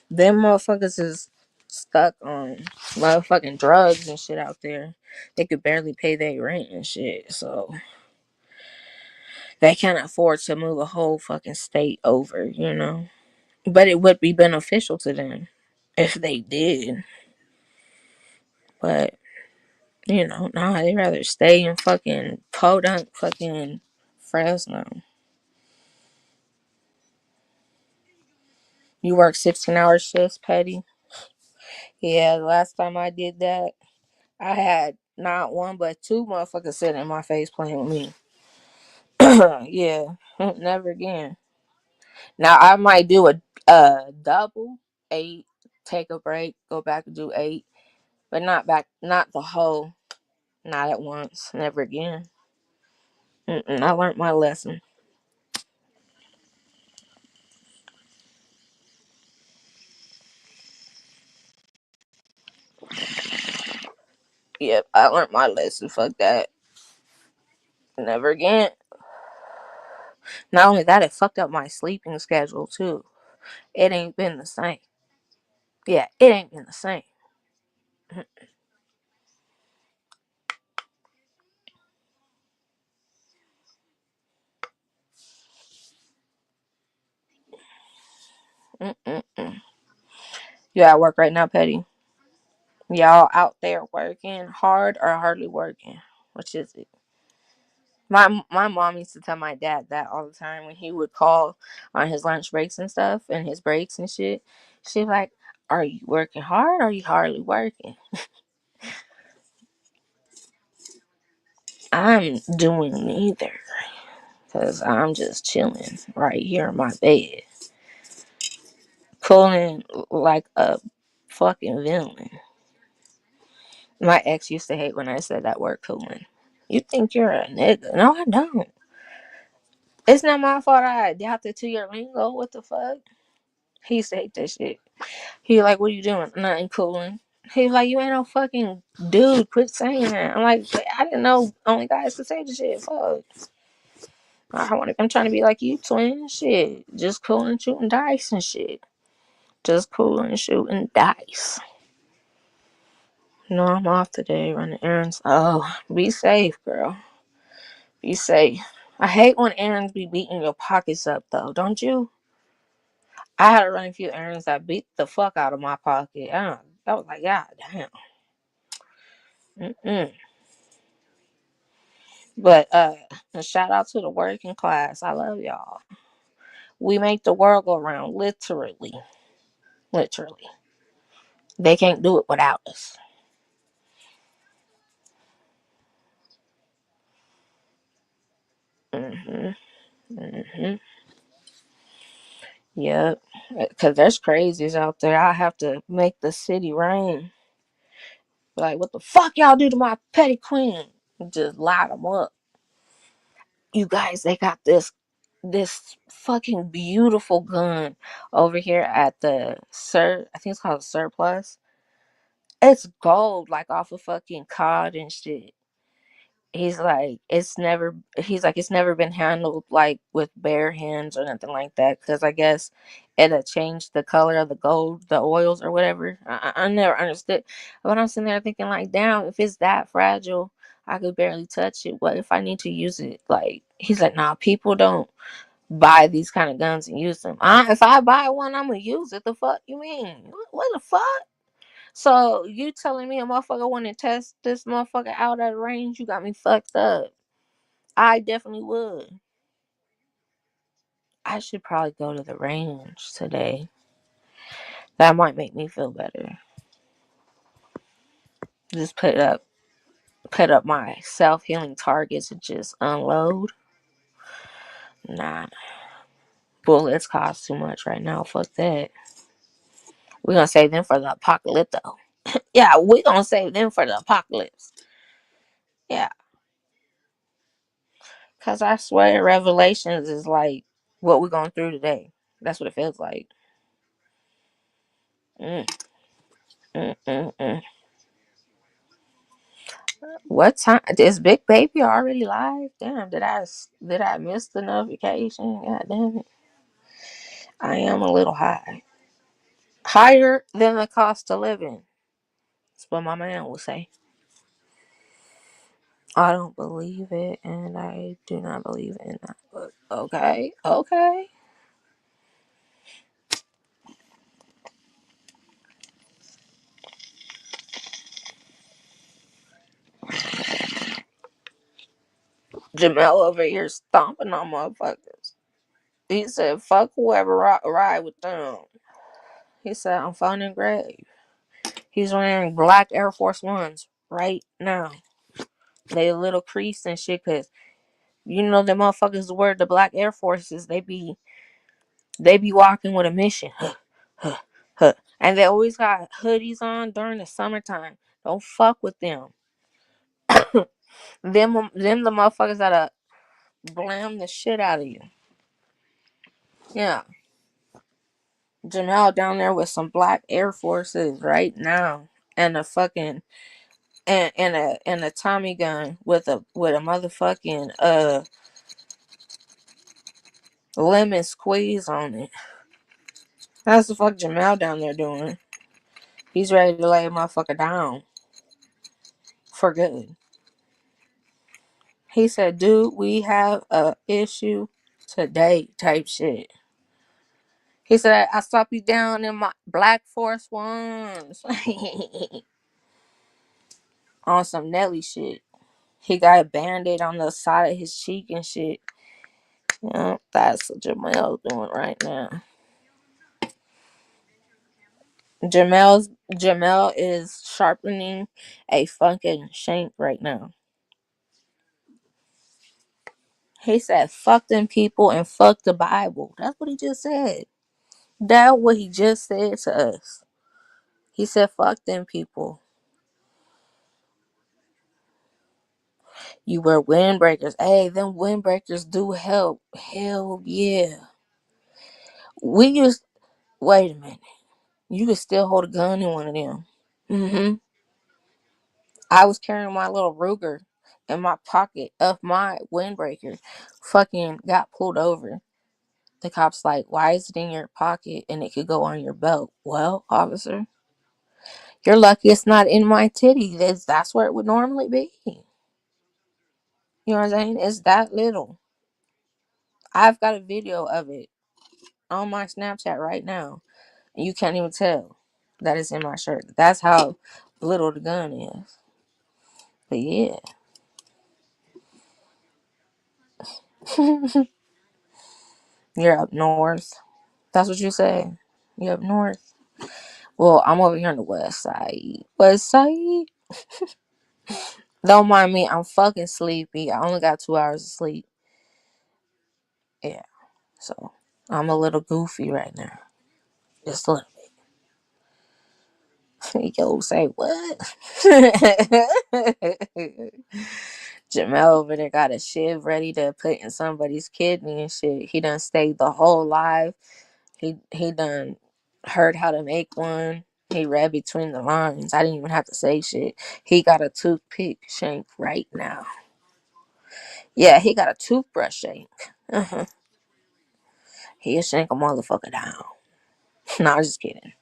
A: them motherfuckers is stuck on motherfucking drugs and shit out there. They could barely pay their rent and shit. So they can't afford to move a whole fucking state over. But it would be beneficial to them if they did. But, nah, they rather stay in fucking podunk fucking Fresno. You work 16-hour shifts, Petty? Yeah, the last time I did that, I had not one but two motherfuckers sitting in my face playing with me. Yeah, never again. Now I might do a double 8, take a break, go back and do 8, but not the whole, not at once, never again. I learned my lesson. Yep, I learned my lesson. Fuck that, never again. Not only that, it fucked up my sleeping schedule too. It ain't been the same. Yeah, it ain't been the same. Mm-mm-mm. You at work right now, Petty? Y'all out there working hard or hardly working? Which is it? My mom used to tell my dad that all the time when he would call on his lunch breaks and stuff and his breaks and shit. She's like, "Are you working hard or are you hardly working?" I'm doing neither because I'm just chilling right here in my bed, cooling like a fucking villain. My ex used to hate when I said that word cooling. You think you're a nigga? No, I don't. It's not my fault I adapted to your lingo. What the fuck? He used to hate that shit. He like, what are you doing? Nothing cooling. He like, you ain't no fucking dude. Quit saying that. I'm like, I didn't know only guys could say the shit. Fuck. I'm trying to be like you, twin. Shit. Just cooling, shooting dice and shit. Just cooling, shooting dice. No, I'm off today running errands. Oh, be safe, girl. Be safe. I hate when errands be beating your pockets up, though. Don't you? I had to run a few errands that beat the fuck out of my pocket. I was like, God damn. Mm-mm. But a shout out to the working class. I love y'all. We make the world go round, literally. Literally. They can't do it without us. Mhm. Mhm. Yep. Cause there's crazies out there. I have to make the city rain. Like, what the fuck y'all do to my petty queen? Just light them up. You guys, they got this fucking beautiful gun over here at the I think it's called Surplus. It's gold, like off of fucking COD and shit. He's like it's never been handled like with bare hands or nothing like that, because I guess it'll change the color of the gold, the oils or whatever. I never understood, but I'm sitting there thinking like, damn, if it's that fragile, I could barely touch it. What if I need to use it? Like, he's like, nah, people don't buy these kind of guns and use them. If I buy one, I'm gonna use it. The fuck you mean? What the fuck? So you telling me a motherfucker want to test this motherfucker out at range? You got me fucked up. I definitely would. I should probably go to the range today. That might make me feel better. Just put up my self healing targets and just unload. Nah, bullets cost too much right now. Fuck that. We're gonna save them for the apocalypse though. Yeah, we're gonna save them for the apocalypse. Yeah, cause I swear Revelations is like what we're going through today. That's what it feels like. Mm, mm, mm, mm. What time is Big Baby already live? Damn, did I miss the notification? God damn it! I am a little high, higher than the cost of living. That's what my man will say. I don't believe it, and I do not believe in that. But okay, okay. Jamel over here stomping on motherfuckers. He said, "Fuck whoever ride with them." He said, "I'm phoning Grave." He's wearing black Air Force Ones right now. They a little creased and shit, cause you know the motherfuckers wear the black Air Forces. They be walking with a mission, and they always got hoodies on during the summertime. Don't fuck with them. Them the motherfuckers that'll blam the shit out of you. Yeah, Jamel down there with some black Air Forces right now, and a fucking and a Tommy gun with a motherfucking lemon squeeze on it. That's the fuck Jamel down there doing. He's ready to lay a motherfucker down for good. He said, "Dude, we have a issue today," type shit. He said, "I stop you down in my Black Force Ones." On some Nelly shit. He got a band-aid on the side of his cheek and shit. Yeah, that's what Jamel's doing right now. Jamel is sharpening a fucking shank right now. He said, "Fuck them people and fuck the Bible." That's what he just said. That's what he just said to us. He said, "Fuck them people. You wear windbreakers." Hey, them windbreakers do help. Hell yeah. We used. Wait a minute. You could still hold a gun in one of them. I was carrying my little Ruger in my pocket of my windbreaker. Fucking got pulled over. The cop's like, "Why is it in your pocket and it could go on your belt?" Well, officer, you're lucky it's not in my titty. That's where it would normally be. You know what I'm saying? It's that little. I've got a video of it on my Snapchat right now. And you can't even tell that it's in my shirt. That's how little the gun is. But yeah. You're up north. That's what you say. You're up north. Well, I'm over here on the west side. West side. Don't mind me. I'm fucking sleepy. I only got 2 hours of sleep. Yeah. So I'm a little goofy right now. Just a little bit. Yo, say what? Jamel over there got a shiv ready to put in somebody's kidney and shit. He done stayed the whole life. He done heard how to make one. He read between the lines. I didn't even have to say shit. He got a toothpick shank right now. Yeah, he got a toothbrush shank. Uh-huh. He'll shank a motherfucker down. No, I'm just kidding.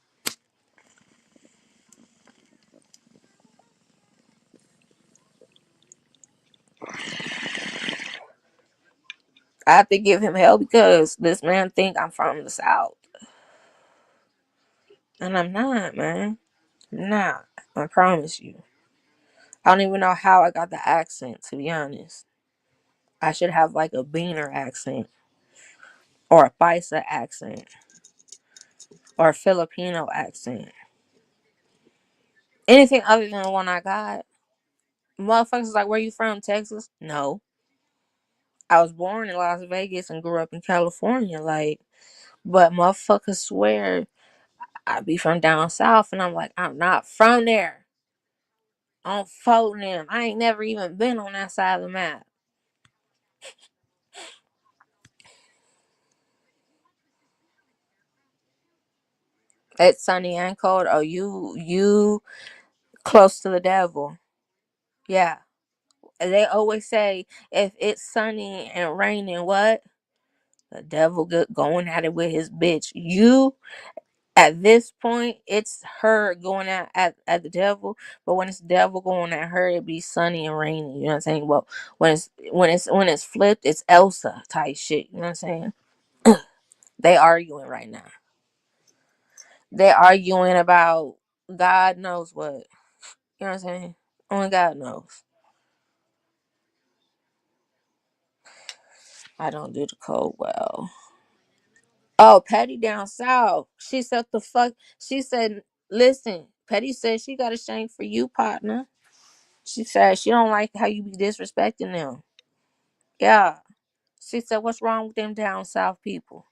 A: I have to give him hell because this man think I'm from the South. And I'm not, man. I'm not. I promise you. I don't even know how I got the accent, to be honest. I should have like a Beaner accent or a Paisa accent or a Filipino accent. Anything other than the one I got. Motherfuckers is like, where you from, Texas? No. I was born in Las Vegas and grew up in California. Like, but motherfuckers swear I be from down south. And I'm like, I'm not from there. I'm folding them. I ain't never even been on that side of the map. It's sunny and cold. Oh, you close to the devil. Yeah. They always say if it's sunny and raining, what? The devil going at it with his bitch. You at this point, it's her going at the devil. But when it's the devil going at her, it be sunny and rainy. You know what I'm saying? Well, when it's flipped, it's Elsa type shit. You know what I'm saying? They arguing right now. They arguing about God knows what. You know what I'm saying? Only God knows. I don't do the code well. Oh, Patty down south. She said the fuck. She said, listen, Patty said she got a shank for you, partner. She said she don't like how you be disrespecting them. Yeah. She said, what's wrong with them down south people?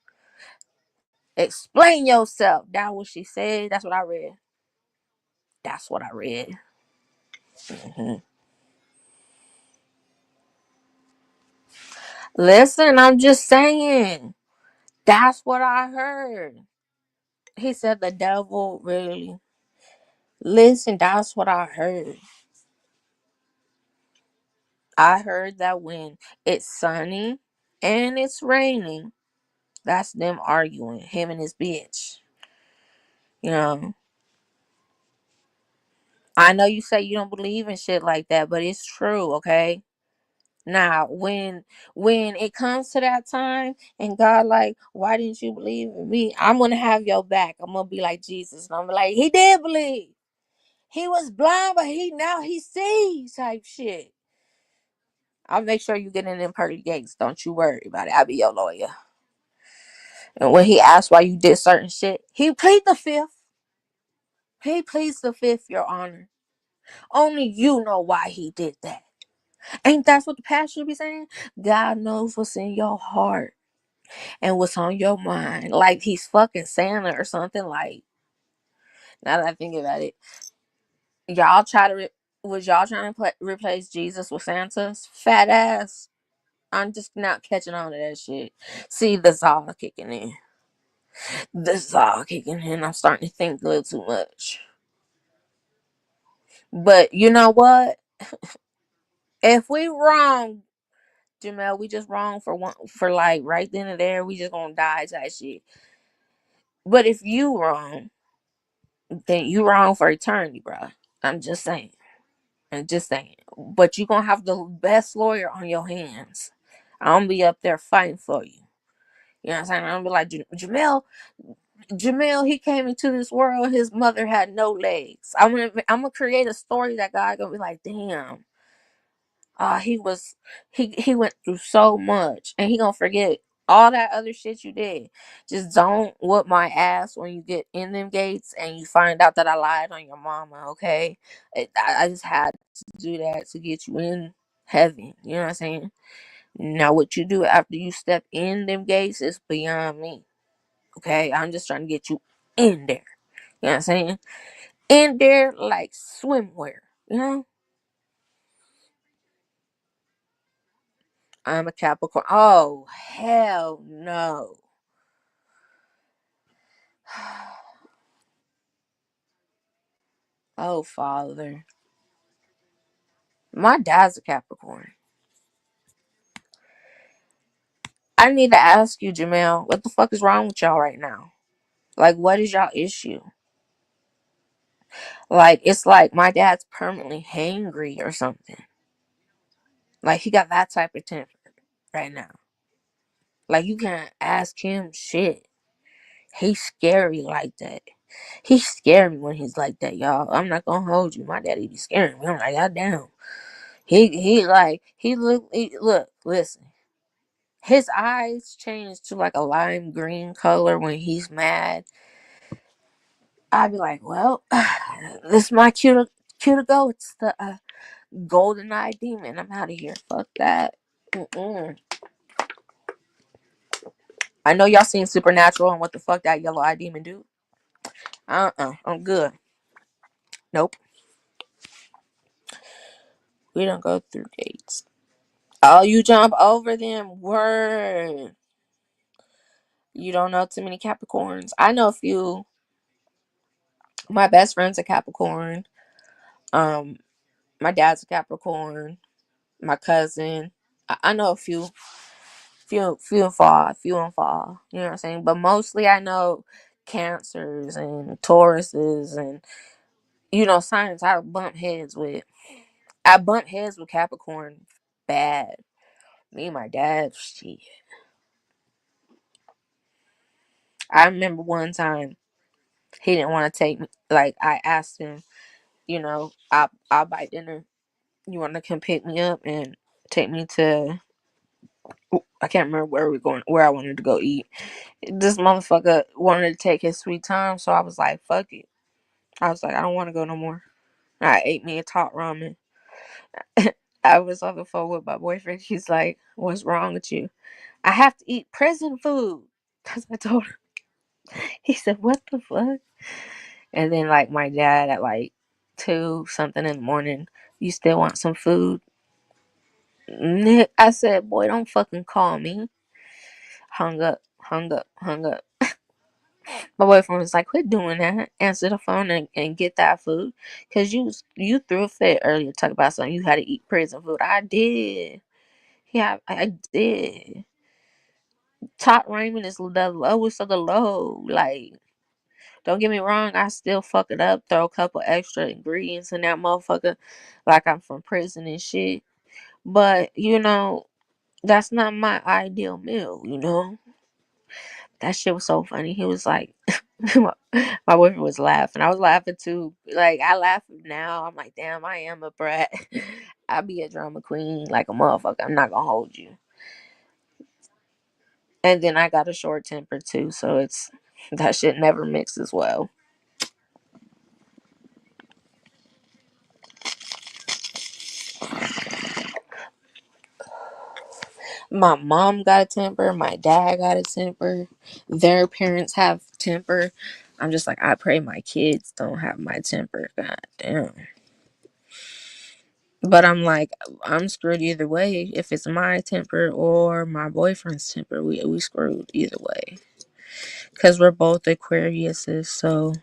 A: Explain yourself. That's what she said. That's what I read. That's what I read. Hmm. Listen, I'm just saying. That's what I heard. He said the devil really. Listen, that's what I heard. I heard that when it's sunny and it's raining, that's them arguing, him and his bitch. You know, I know you say you don't believe in shit like that, but it's true, okay? Now, when it comes to that time and God like, why didn't you believe in me? I'm gonna have your back. I'm gonna be like Jesus, and I'm like, he did believe. He was blind, but he sees type shit. I'll make sure you get in them pearly gates. Don't you worry about it. I'll be your lawyer. And when he asks why you did certain shit, he plead the fifth. He pleads the fifth, Your Honor. Only you know why he did that. Ain't that what the pastor be saying? God knows what's in your heart and what's on your mind. Like he's fucking Santa or something. Like, now that I think about it, y'all try to was y'all trying to replace Jesus with Santa's fat ass? I'm just not catching on to that shit. See, this all kicking in. This is all kicking in. I'm starting to think a little too much. But you know what? If we wrong, Jamel, we just wrong for one for like right then and there. We just gonna die type shit. But if you wrong, then you wrong for eternity, bro. I'm just saying. I'm just saying. But you gonna have the best lawyer on your hands. I'm gonna be up there fighting for you. You know what I'm saying? I'm gonna be like Jamel, he came into this world. His mother had no legs. I'm gonna create a story that God gonna be like, damn. He was he went through so much, and he gonna forget all that other shit you did. Just don't whoop my ass when you get in them gates and you find out that I lied on your mama. Okay, I just had to do that to get you in heaven. You know what I'm saying? Now, what you do after you step in them gates is beyond me. Okay, I'm just trying to get you in there. You know what I'm saying? In there like swimwear. You know? I'm a Capricorn. Oh, hell no. Oh, Father. My dad's a Capricorn. I need to ask you, Jamel, what the fuck is wrong with y'all right now? Like, what is y'all issue? Like, it's like my dad's permanently hangry or something. Like, he got that type of temper right now. Like, you can't ask him shit. He's scary like that. He scared me when he's like that, y'all. I'm not gonna hold you. My daddy be scaring me. I'm like, God damn. Look, listen. His eyes change to like a lime green color when he's mad. I'd be like, well, this is my cue to go. It's the golden eye demon. I'm out of here. Fuck that. Mm-mm. I know y'all seen Supernatural and what the fuck that yellow eye demon do. I'm good. Nope. We don't go through gates. Oh, you jump over them. Word. You don't know too many Capricorns. I know a few. My best friend's a Capricorn. Um, my dad's a Capricorn. My cousin. I know a few and far, few and far. You know what I'm saying? But mostly I know Cancers and Tauruses and signs I bump heads with Capricorn bad. Me and my dad, shit. I remember one time he didn't want to take me. Like I asked him, I'll buy dinner. You want to come pick me up and take me to? I can't remember where we're going. Where I wanted to go eat. This motherfucker wanted to take his sweet time, so I was like, "Fuck it." I was like, "I don't want to go no more." I ate me a top ramen. I was on the phone with my boyfriend. He's like, "What's wrong with you?" I have to eat prison food. Cause I told him. He said, "What the fuck?" And then like my dad at like 2 something in the morning, you still want some food? I said, "Boy, don't fucking call me." Hung up, hung up, hung up. My boyfriend was like, "Quit doing that. Answer the phone and get that food." Cause you threw a fit earlier talking about something you had to eat prison food. I did. Yeah, I did. Top ramen is the lowest of the low. Like, don't get me wrong, I still fuck it up, throw a couple extra ingredients in that motherfucker like I'm from prison and shit. But, that's not my ideal meal. That shit was so funny. He was like, my boyfriend was laughing. I was laughing too. Like, I laugh now. I'm like, damn, I am a brat. I be a drama queen like a motherfucker. I'm not gonna hold you. And then I got a short temper too, so that shit never mixes well. My mom got a temper. My dad got a temper. Their parents have temper. I'm just like, I pray my kids don't have my temper. God damn. But I'm like, I'm screwed either way. If it's my temper or my boyfriend's temper, we screwed either way. Because we're both Aquariuses, so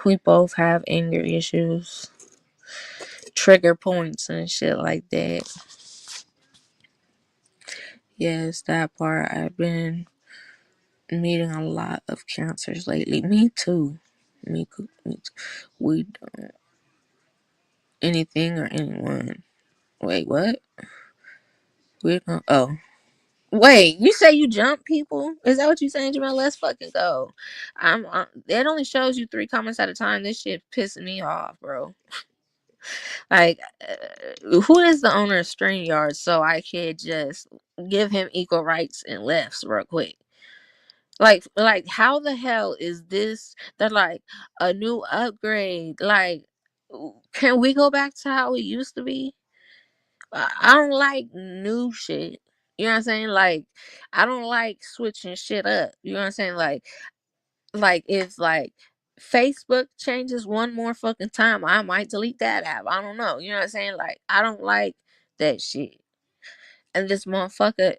A: we both have anger issues, trigger points, and shit like that. Yes, that part. I've been meeting a lot of cancers lately. Me too. Me too. We don't anything or anyone. Wait, what? We don't. Oh, wait. You say you jump people? Is that what you saying, Jamal? Let's fucking go. It only shows you 3 comments at a time. This shit pissing me off, bro. Like, who is the owner of StreamYard so I could just give him equal rights and lefts real quick? Like, how the hell is this? They're like a new upgrade. Like, can we go back to how it used to be? I don't like new shit. You know what I'm saying? Like, I don't like switching shit up. You know what I'm saying? Like if like Facebook changes one more fucking time, I might delete that app. I don't know. You know what I'm saying? Like, I don't like that shit. And this motherfucker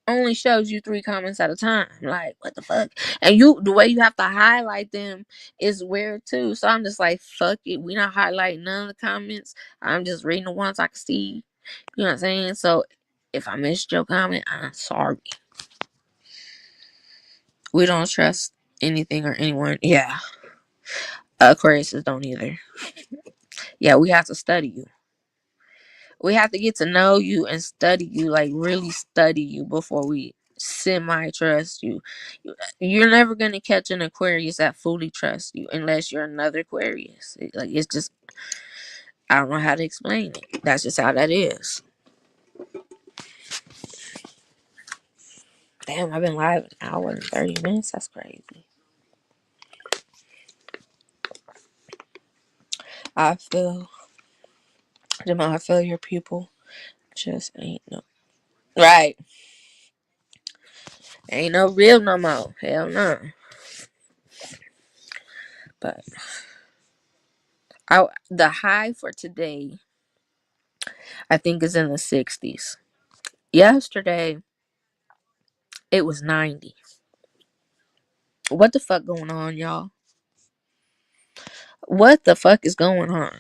A: only shows you 3 comments at a time. Like, what the fuck? And the way you have to highlight them is weird too. So I'm just like, fuck it. We not highlighting none of the comments. I'm just reading the ones I can see. You know what I'm saying? So if I missed your comment, I'm sorry. We don't trust anything or anyone. Yeah. Aquariuses don't either. Yeah, we have to study you. We have to get to know you and study you, like really study you before we semi trust you. You're never gonna catch an Aquarius that fully trusts you unless you're another Aquarius. Like, it's just, I don't know how to explain it. That's just how that is. Damn, I've been live an hour and 30 minutes. That's crazy. I feel I feel your people just ain't no right. Ain't no real no more. Hell no. But the high for today, I think, is in the 60s. Yesterday, it was 90. What the fuck going on, y'all? What the fuck is going on?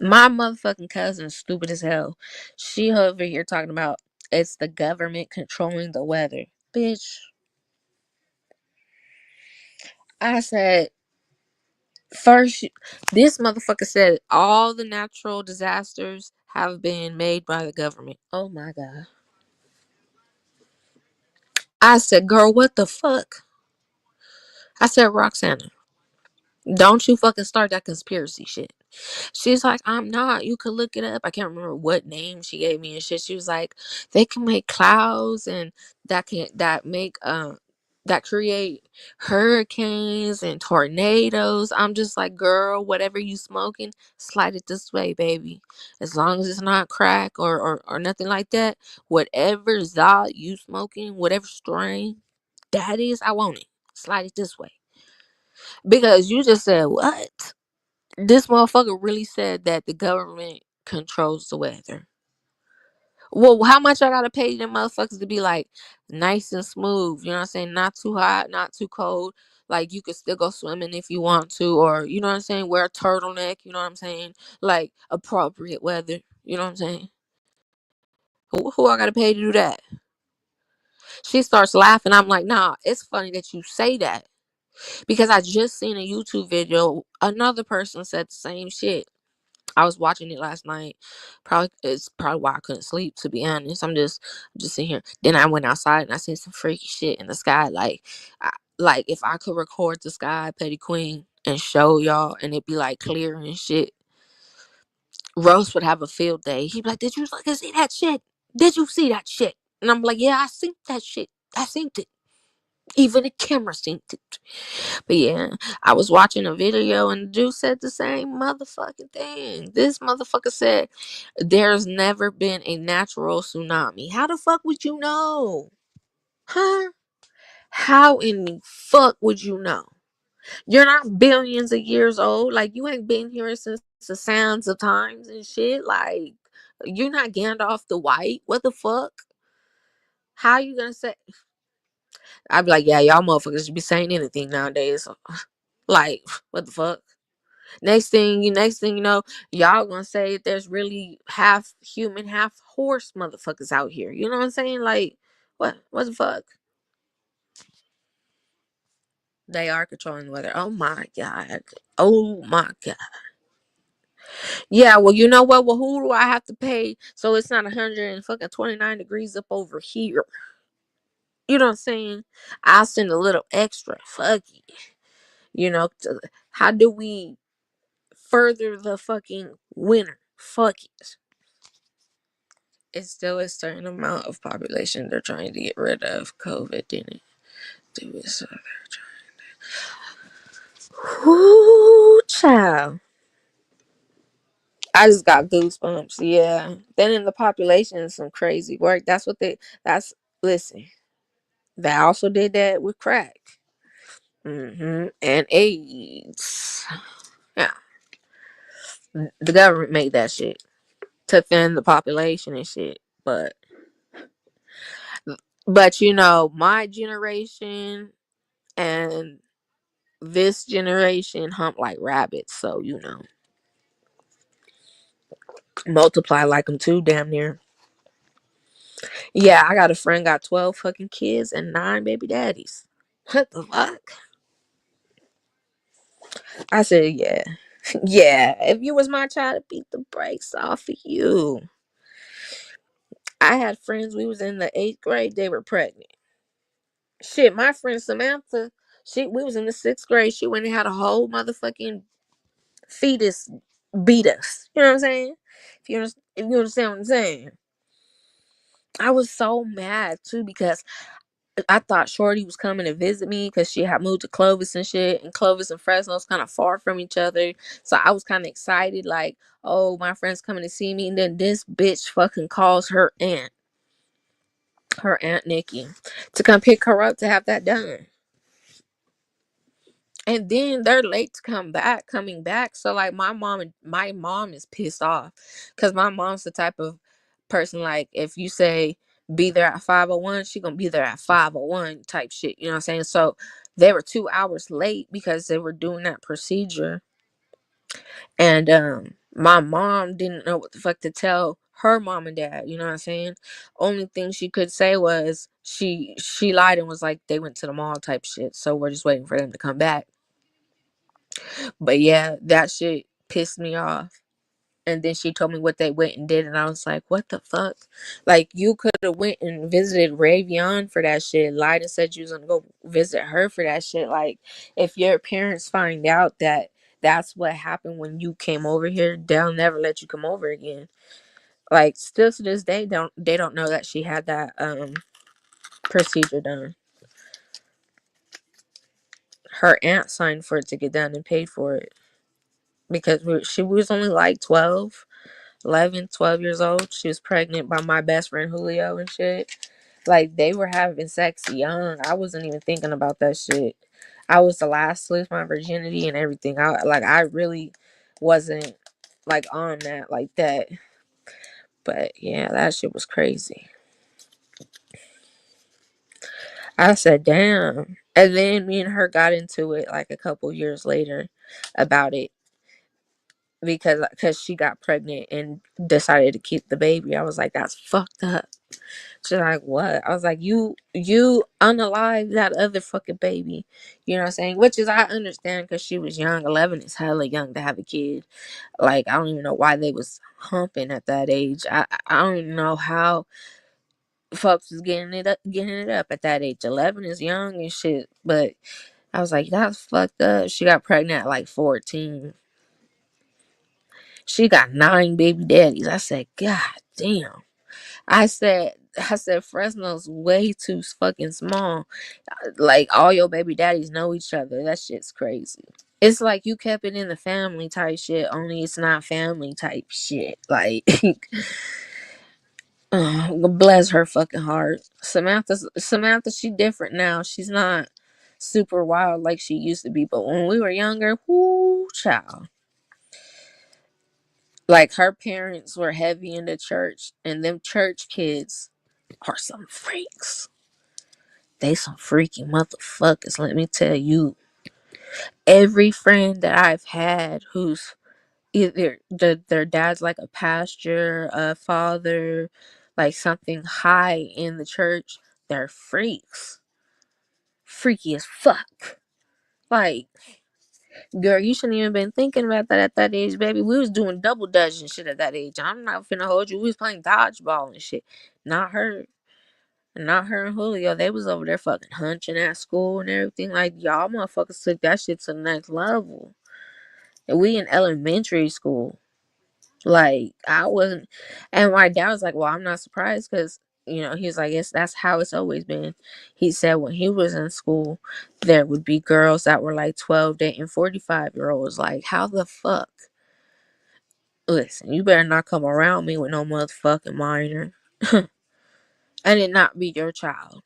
A: My motherfucking cousin is stupid as hell. She over here talking about it's the government controlling the weather. Bitch, I said, first, this motherfucker said all the natural disasters have been made by the government. Oh my god. I said, girl, what the fuck? I said, Roxana, don't you fucking start that conspiracy shit. She's like, I'm not. You could look it up. I can't remember what name she gave me and shit. She was like, they can make clouds and that create hurricanes and tornadoes. I'm just like, girl, whatever you smoking, slide it this way, baby. As long as it's not crack or nothing like that. Whatever Zod you smoking, whatever strain that is, I want it. Slide it this way. Because you just said what? This motherfucker really said that the government controls the weather. Well, how much I gotta pay them motherfuckers to be like nice and smooth? You know what I'm saying? Not too hot, not too cold. Like, you could still go swimming if you want to, or you know what I'm saying? Wear a turtleneck. You know what I'm saying? Like, appropriate weather. You know what I'm saying? Who I gotta pay to do that? She starts laughing. I'm like, nah. It's funny that you say that because I just seen a YouTube video. Another person said the same shit. I was watching it last night. Probably it's probably why I couldn't sleep. To be honest, I'm just sitting here. Then I went outside and I seen some freaky shit in the sky. Like if I could record the sky, Petty Queen, and show y'all, and it'd be like clear and shit. Rose would have a field day. He'd be like, "Did you fucking see that shit? Did you see that shit?" And I'm like, "Yeah, I seen that shit. I seen it. Even the camera seen it." But yeah, I was watching a video and the dude said the same motherfucking thing. This motherfucker said there's never been a natural tsunami. How the fuck would you know? Huh? How in the fuck would you know? You're not billions of years old. Like, you ain't been here since the sands of times and shit. Like, you're not Gandalf the White. What the fuck? How you gonna say? I'd be like, yeah, y'all motherfuckers be saying anything nowadays. Like, what the fuck? Next thing you know, y'all gonna say there's really half human, half horse motherfuckers out here. You know what I'm saying? Like, what the fuck? They are controlling the weather. Oh my god. Oh my god. Yeah, well, you know what? Well, who do I have to pay so it's not 129 degrees up over here? You know what I'm saying? I'll send a little extra. Fuck it. You know, how do we further the fucking winter. Fuck it. It's still a certain amount of population they're trying to get rid of. COVID didn't do it, so they're trying. Whoo, child. I just got goosebumps. Yeah. Then in the population is some crazy work. That's what they. Listen. They also did that with crack. And AIDS. Yeah. The government made that shit to thin the population and shit. But my generation and this generation hump like rabbits, so multiply like them too, damn near. Yeah, I got a friend got 12 fucking kids and 9 baby daddies. What the fuck? I said, yeah. Yeah, if you was my child, to beat the brakes off of you. I had friends, we was in the 8th grade, they were pregnant. Shit, my friend Samantha, we was in the 6th grade, she went and had a whole motherfucking fetus beat us. You know what I'm saying? If you understand what I'm saying. I was so mad too because I thought Shorty was coming to visit me because she had moved to Clovis and shit, and Clovis and Fresno's kind of far from each other. So I was kind of excited, like, oh, my friend's coming to see me. And then this bitch fucking calls her aunt Nikki, to come pick her up to have that done. And then they're late to coming back. So like my mom is pissed off because my mom's the type of person, like, if you say be there at 5:01, she gonna be there at 5:01 type shit. You know what I'm saying? So they were 2 hours late because they were doing that procedure. And my mom didn't know what the fuck to tell her mom and dad. You know what I'm saying? Only thing she could say was she lied and was like they went to the mall type shit. So we're just waiting for them to come back. But yeah, that shit pissed me off. And then she told me what they went and did, and I was like, "What the fuck?" Like, you could have went and visited Ravion for that shit. Lied and said you was gonna go visit her for that shit. Like, if your parents find out that that's what happened when you came over here, they'll never let you come over again. Like, still to this day, they don't know that she had that procedure done. Her aunt signed for it to get done and paid for it because she was only like 12. 11, 12 years old. She was pregnant by my best friend Julio and shit. Like, they were having sex young. I wasn't even thinking about that shit. I was the last to lose my virginity and everything. I really wasn't like on that like that. But yeah, that shit was crazy. I said, damn. And then me and her got into it like a couple years later about it because she got pregnant and decided to keep the baby. I was like, that's fucked up. She's like, what? I was like, you unalive that other fucking baby. You know what I'm saying? Which is, I understand because she was young. 11 is hella young to have a kid. Like, I don't even know why they was humping at that age. I don't even know how folks was getting it up at that age. 11 is young and shit. But I was like, that's fucked up. She got pregnant at like 14. She got 9 baby daddies. I said, God damn. I said Fresno's way too fucking small. Like, all your baby daddies know each other. That shit's crazy. It's like you kept it in the family type shit, only it's not family type shit. Like, bless her fucking heart. Samantha, she different now. She's not super wild like she used to be. But when we were younger, whoo, child. Like, her parents were heavy into church, and them church kids are some freaks. They some freaky motherfuckers, let me tell you. Every friend that I've had who's either their dad's like a pastor, a father, like something high in the church, they're freaks. Freaky as fuck. Like, girl, you shouldn't even been thinking about that at that age, baby. We was doing double dutch and shit at that age. I'm not finna hold you. We was playing dodgeball and shit. Not her. Not her and Julio. They was over there fucking hunching at school and everything. Like, y'all motherfuckers took that shit to the next level. We in elementary school. Like I wasn't, and my dad was like, "Well, I'm not surprised because he's like, yes, that's how it's always been." He said when he was in school, there would be girls that were like 12 dating 45-year-olds. Like, how the fuck? Listen, you better not come around me with no motherfucking minor, and it not be your child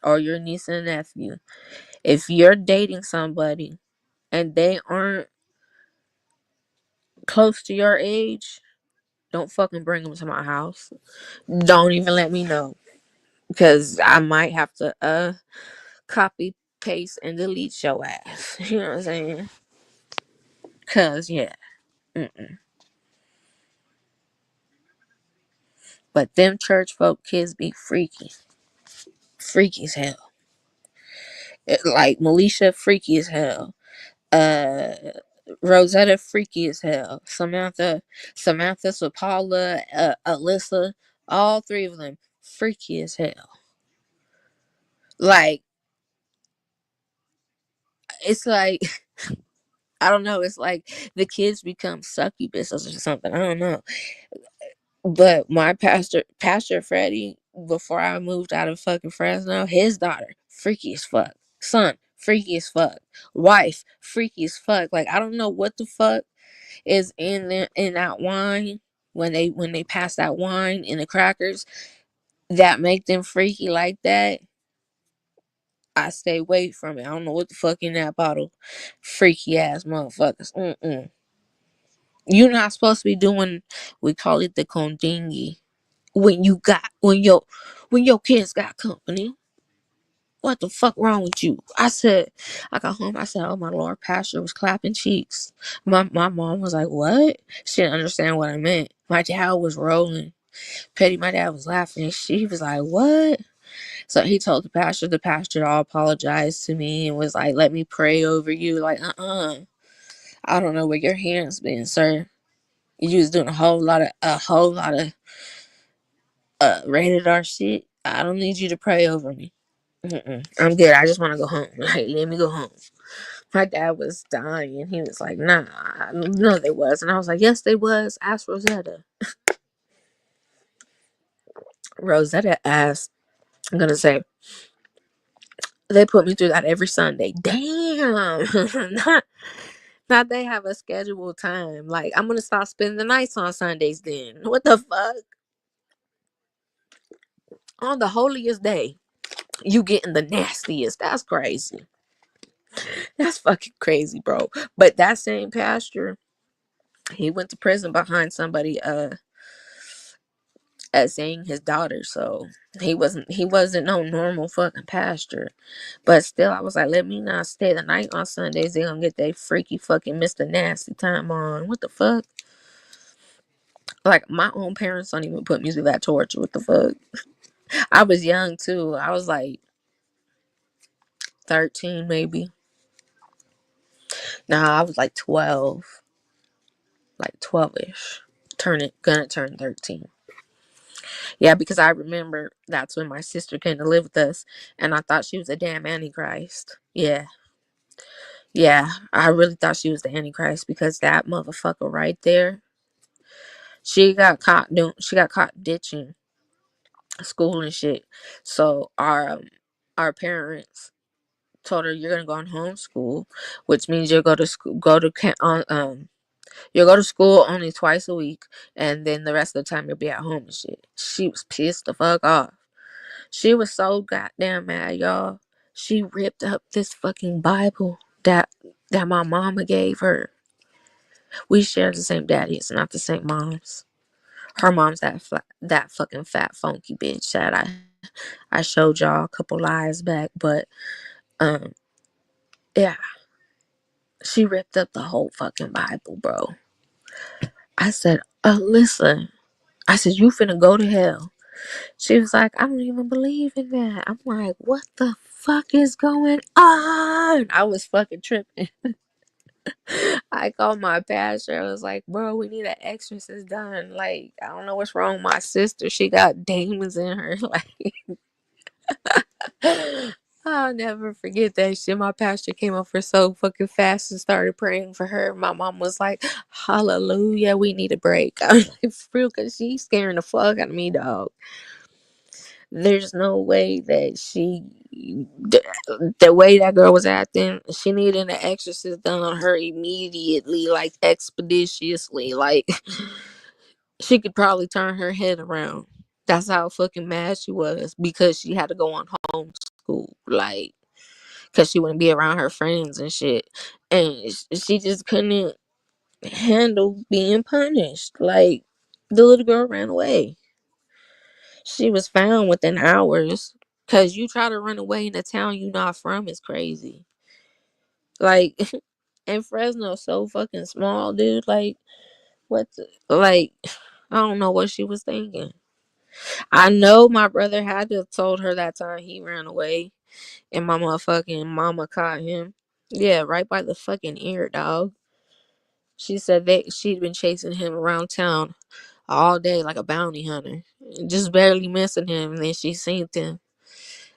A: or your niece and nephew. If you're dating somebody and they aren't close to your age, don't fucking bring them to my house. Don't even let me know. Because I might have to copy, paste, and delete your ass. You know what I'm saying? Cause yeah. Mm-mm. But them church folk kids be freaky. Freaky as hell. Like Melisha freaky as hell. Uh Rosetta freaky as hell. Samantha, so Paula, Alyssa, all three of them freaky as hell. Like it's like I don't know, it's like the kids become succubus or something. I don't know. But my Pastor Freddie, before I moved out of fucking Fresno, his daughter, freaky as fuck. Son, freaky as fuck. Wife, freaky as fuck. Like I don't know what the fuck is in that wine when they pass that wine in the crackers that make them freaky like that. I stay away from it. I don't know what the fuck in that bottle. Freaky ass motherfuckers. Mm-mm. You're not supposed to be doing. We call it the condingy. When your kids got company, what the fuck wrong with you? I got home. I said, oh my lord, Pastor was clapping cheeks. My mom was like, what? She didn't understand what I meant. My dad was rolling. Petty, my dad was laughing. She was like, what? So he told the pastor. The pastor all apologized to me and was like, let me pray over you. Like, I don't know where your hands been, sir. You was doing a whole lot of rated R shit. I don't need you to pray over me. Mm-mm. I'm good. I just want to go home. Like, let me go home. My dad was dying. He was like, nah, no, they was. And I was like, yes, they was. Ask Rosetta. Rosetta asked, I'm going to say, they put me through that every Sunday. Damn. Not they have a scheduled time. Like, I'm going to stop spending the nights on Sundays then. What the fuck? On the holiest day, you getting the nastiest. That's crazy. That's fucking crazy, bro. But that same pastor, he went to prison behind somebody saying his daughter, so he wasn't no normal fucking pastor. But still I was like, let me not stay the night on Sundays. They gonna get that freaky fucking Mr. Nasty time on. What the fuck? Like my own parents don't even put me through that torture. What the fuck? I was young too. I was like 13 maybe. Nah, I was like 12. Like 12ish. Gonna turn 13. Yeah, because I remember that's when my sister came to live with us, and I thought she was a damn antichrist. Yeah, yeah, I really thought she was the antichrist because that motherfucker right there, she got caught ditching school and shit. So our parents told her you're gonna go on homeschool, which means you'll go to school, you'll go to school only twice a week, and then the rest of the time you'll be at home and shit. She was pissed the fuck off. She was so goddamn mad, y'all. She ripped up this fucking Bible that my mama gave her. We share the same daddy. It's not the same moms. Her mom's that fucking fat funky bitch that I showed y'all a couple lives back. But um yeah, she ripped up the whole fucking Bible, bro. I said, listen. I said, you finna go to hell. She was like, I don't even believe in that. I'm like, what the fuck is going on? I was fucking tripping. I called my pastor. I was like, bro, we need an exorcist done. Like, I don't know what's wrong with my sister. She got demons in her. Like,
B: I'll never forget that shit. My pastor came up for so fucking fast and started praying for her. My mom was like, "Hallelujah, we need a break." I was like, "For real," because she's scaring the fuck out of me, dog. There's no way that the way that girl was acting, she needed an exorcist done on her immediately, like expeditiously. Like, she could probably turn her head around. That's how fucking mad she was because she had to go on homeschool. Like, because she wouldn't be around her friends and shit. And she just couldn't handle being punished. Like, the little girl ran away. She was found within hours. Because you try to run away in a town you not from is crazy. Like, and Fresno so fucking small, dude. Like, what the, like, I don't know what she was thinking. I know my brother had to have told her that time he ran away and my motherfucking mama caught him. Yeah, right by the fucking ear, dog. She said that she'd been chasing him around town all day like a bounty hunter, just barely missing him. And then she seen him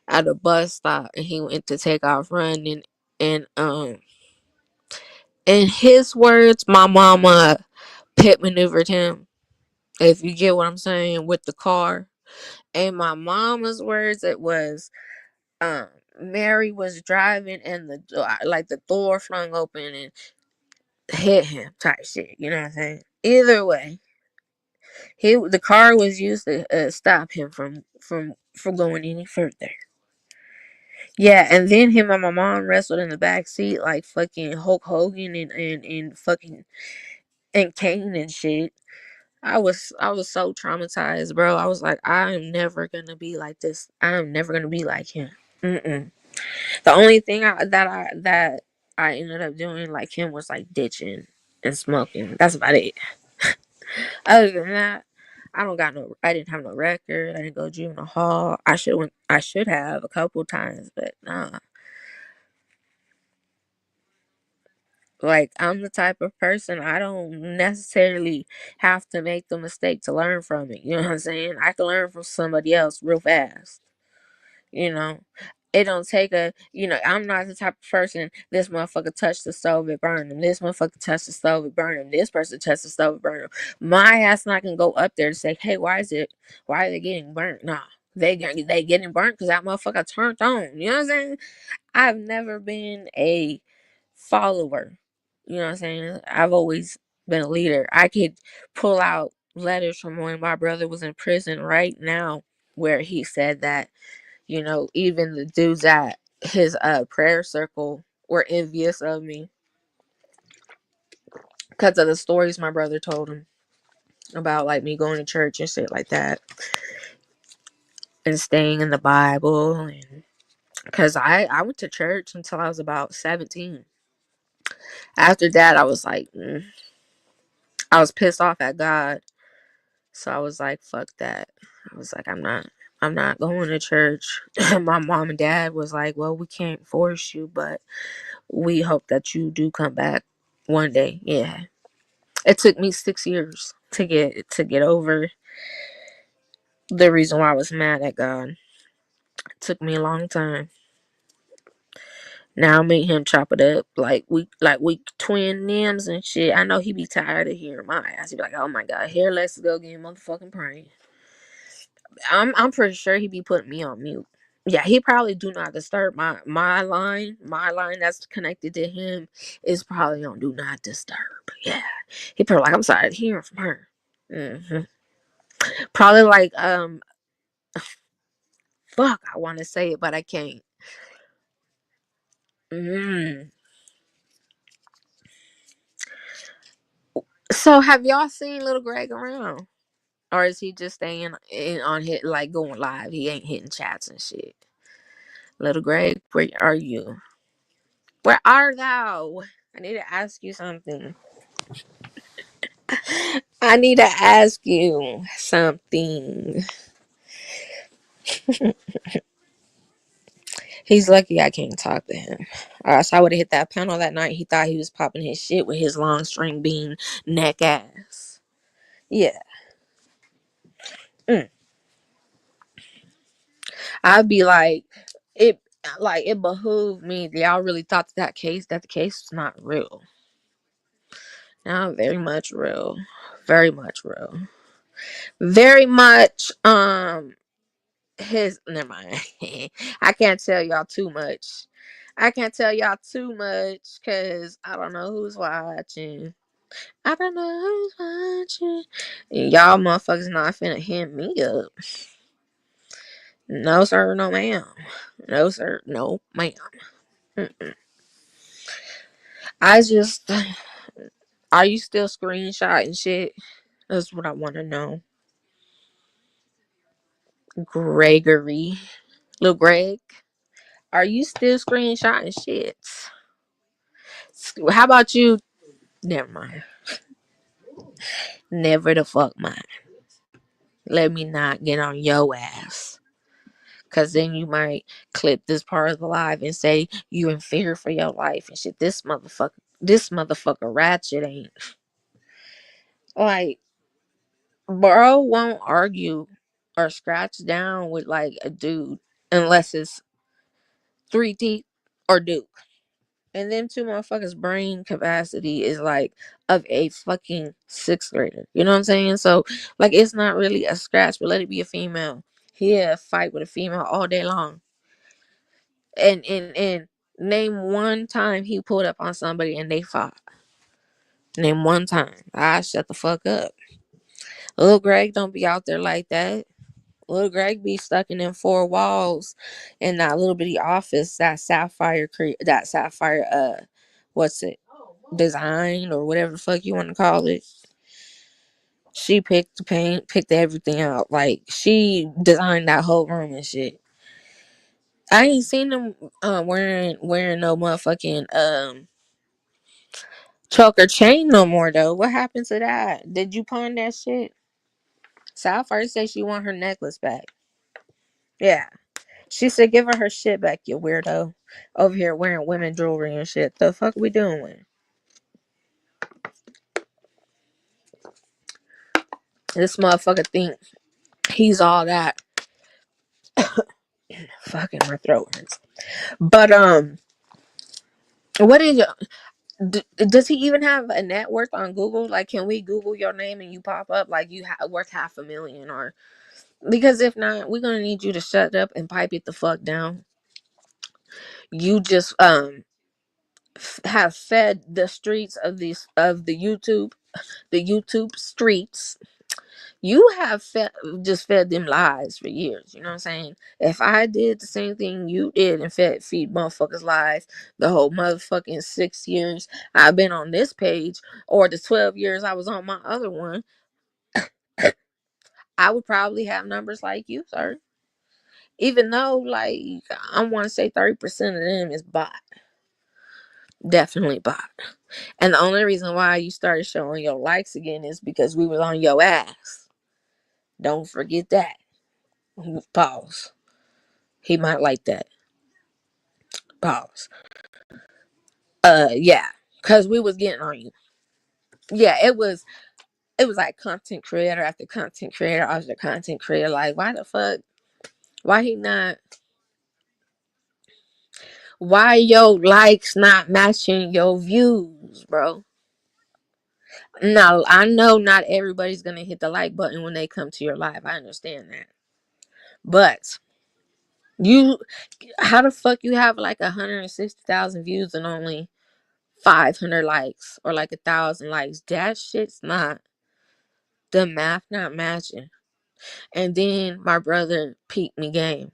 B: at a bus stop, and he went to take off running. And in his words, my mama pit maneuvered him. If you get what I'm saying, with the car. In my mama's words, it was um Mary was driving and the door flung open and hit him type shit. You know what I'm saying? Either way, the car was used to stop him from going any further. Yeah, and then him and my mom wrestled in the back seat like fucking Hulk Hogan and fucking and Kane and shit. I was so traumatized, bro. I was like, I am never gonna be like this. I am never gonna be like him. Mm-mm. The only thing that I ended up doing like him was like ditching and smoking. That's about it. Other than that, I don't got no. I didn't have no record. I didn't go to juvenile hall. I should have a couple times, but nah. Like, I'm the type of person, I don't necessarily have to make the mistake to learn from it. You know what I'm saying? I can learn from somebody else real fast. You know, it don't take I'm not the type of person, this motherfucker touched the stove, it burned him. This motherfucker touched the stove, it burned him. This person touched the stove, it burned him. My ass not gonna go up there to say, hey, why are they getting burnt? Nah. They getting burnt because that motherfucker turned on. You know what I'm saying? I've never been a follower. You know what I'm saying? I've always been a leader. I could pull out letters from when my brother was in prison right now where he said that, even the dudes at his prayer circle were envious of me because of the stories my brother told him about, like, me going to church and shit like that and staying in the Bible. And because I went to church until I was about 17. After that, I was like, I was pissed off at God. So I was like, fuck that. I was like, I'm not going to church. My mom and dad was like, well, we can't force you, but we hope that you do come back one day. Yeah. It took me 6 years to get over the reason why I was mad at God. It took me a long time. Now I made him chop it up like we twin names and shit. I know he be tired of hearing my ass. He be like, oh my god, here, let's go get motherfucking praying. I'm pretty sure he be putting me on mute. Yeah, he probably do not disturb my line. My line that's connected to him is probably on do not disturb. Yeah, he probably like, I'm sorry to hear from her. hmm Probably like fuck. I want to say it, but I can't. Mm. So have y'all seen Little Greg around, or is he just staying on hit like going live? He ain't hitting chats and shit. Little Greg, where are you? Where are thou? I need to ask you something. I need to ask you something. He's lucky I can't talk to him. Or else I would have hit that panel that night. He thought he was popping his shit with his long string bean neck ass. Yeah. Mm. I'd be like, it. like it behooved me. Y'all really thought that the case was not real. Now very much real. Very much real. Very much his never mind. I can't tell y'all too much. I can't tell y'all too much because I don't know who's watching. I don't know who's watching. And y'all motherfuckers not finna hit me up. No sir, no ma'am. No sir, no ma'am. Mm-mm. I just are you still screenshotting shit? That's what I want to know. Gregory. Little Greg. Are you still screenshotting shit? How about you? Never mind. Never the fuck mind. Let me not get on your ass. Cause then you might clip this part of the live and say you in fear for your life and shit. This motherfucker ratchet ain't like, bro won't argue or scratch down with like a dude unless it's three teeth or Duke. And them two motherfuckers' brain capacity is like of a fucking sixth grader. You know what I'm saying? So like it's not really a scratch, but let it be a female. He'll fight with a female all day long. And name one time he pulled up on somebody and they fought. Name one time. I shut the fuck up. Little Greg don't be out there like that. Little Greg be stuck in them four walls in that little bitty office that Sapphire what's it? Design or whatever the fuck you want to call it. She picked the paint, picked everything out. Like she designed that whole room and shit. I ain't seen them wearing no motherfucking choker chain no more though. What happened to that? Did you pawn that shit? Sapphire said she want her necklace back. Yeah. She said give her shit back, you weirdo. Over here wearing women jewelry and shit. The fuck we doing? This motherfucker think he's all that. Fucking my throat hurts. But what is does he even have a net worth on Google? Like, can we Google your name and you pop up like you worth 500,000? Or because if not, we're gonna need you to shut up and pipe it the fuck down. You just have fed the streets of the YouTube streets. You have just fed them lies for years. You know what I'm saying? If I did the same thing you did and feed motherfuckers lies the whole motherfucking 6 years I've been on this page, or the 12 years I was on my other one, I would probably have numbers like you, sir. Even though, like, I want to say 30% of them is bot. Definitely bot. And the only reason why you started showing your likes again is because we was on your ass. Don't forget that. Pause. He might like that. Pause. Yeah. Cause we was getting on you. Yeah, it was like content creator after content creator after content creator. Like, why the fuck? Why he not? Why your likes not matching your views, bro? Now I know not everybody's gonna hit the like button when they come to your live. I understand that. But you how the fuck you have like 160,000 views and only 500 likes or like 1,000 likes? That shit's not the math not matching. And then my brother peeped me game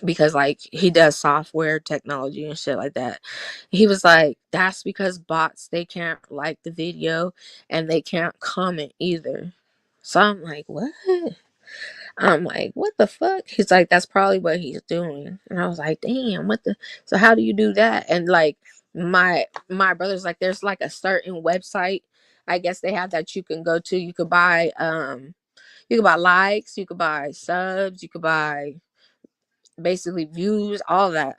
B: because like he does software technology and shit like that. He was like, that's because bots, they can't like the video and they can't comment either. So I'm like, what? I'm like, what the fuck? He's like, that's probably what he's doing. And I was like, damn, what the? So how do you do that? And like my brother's like, there's like a certain website, I guess they have, that you can go to. You could buy likes, you could buy subs, you could buy basically views, all that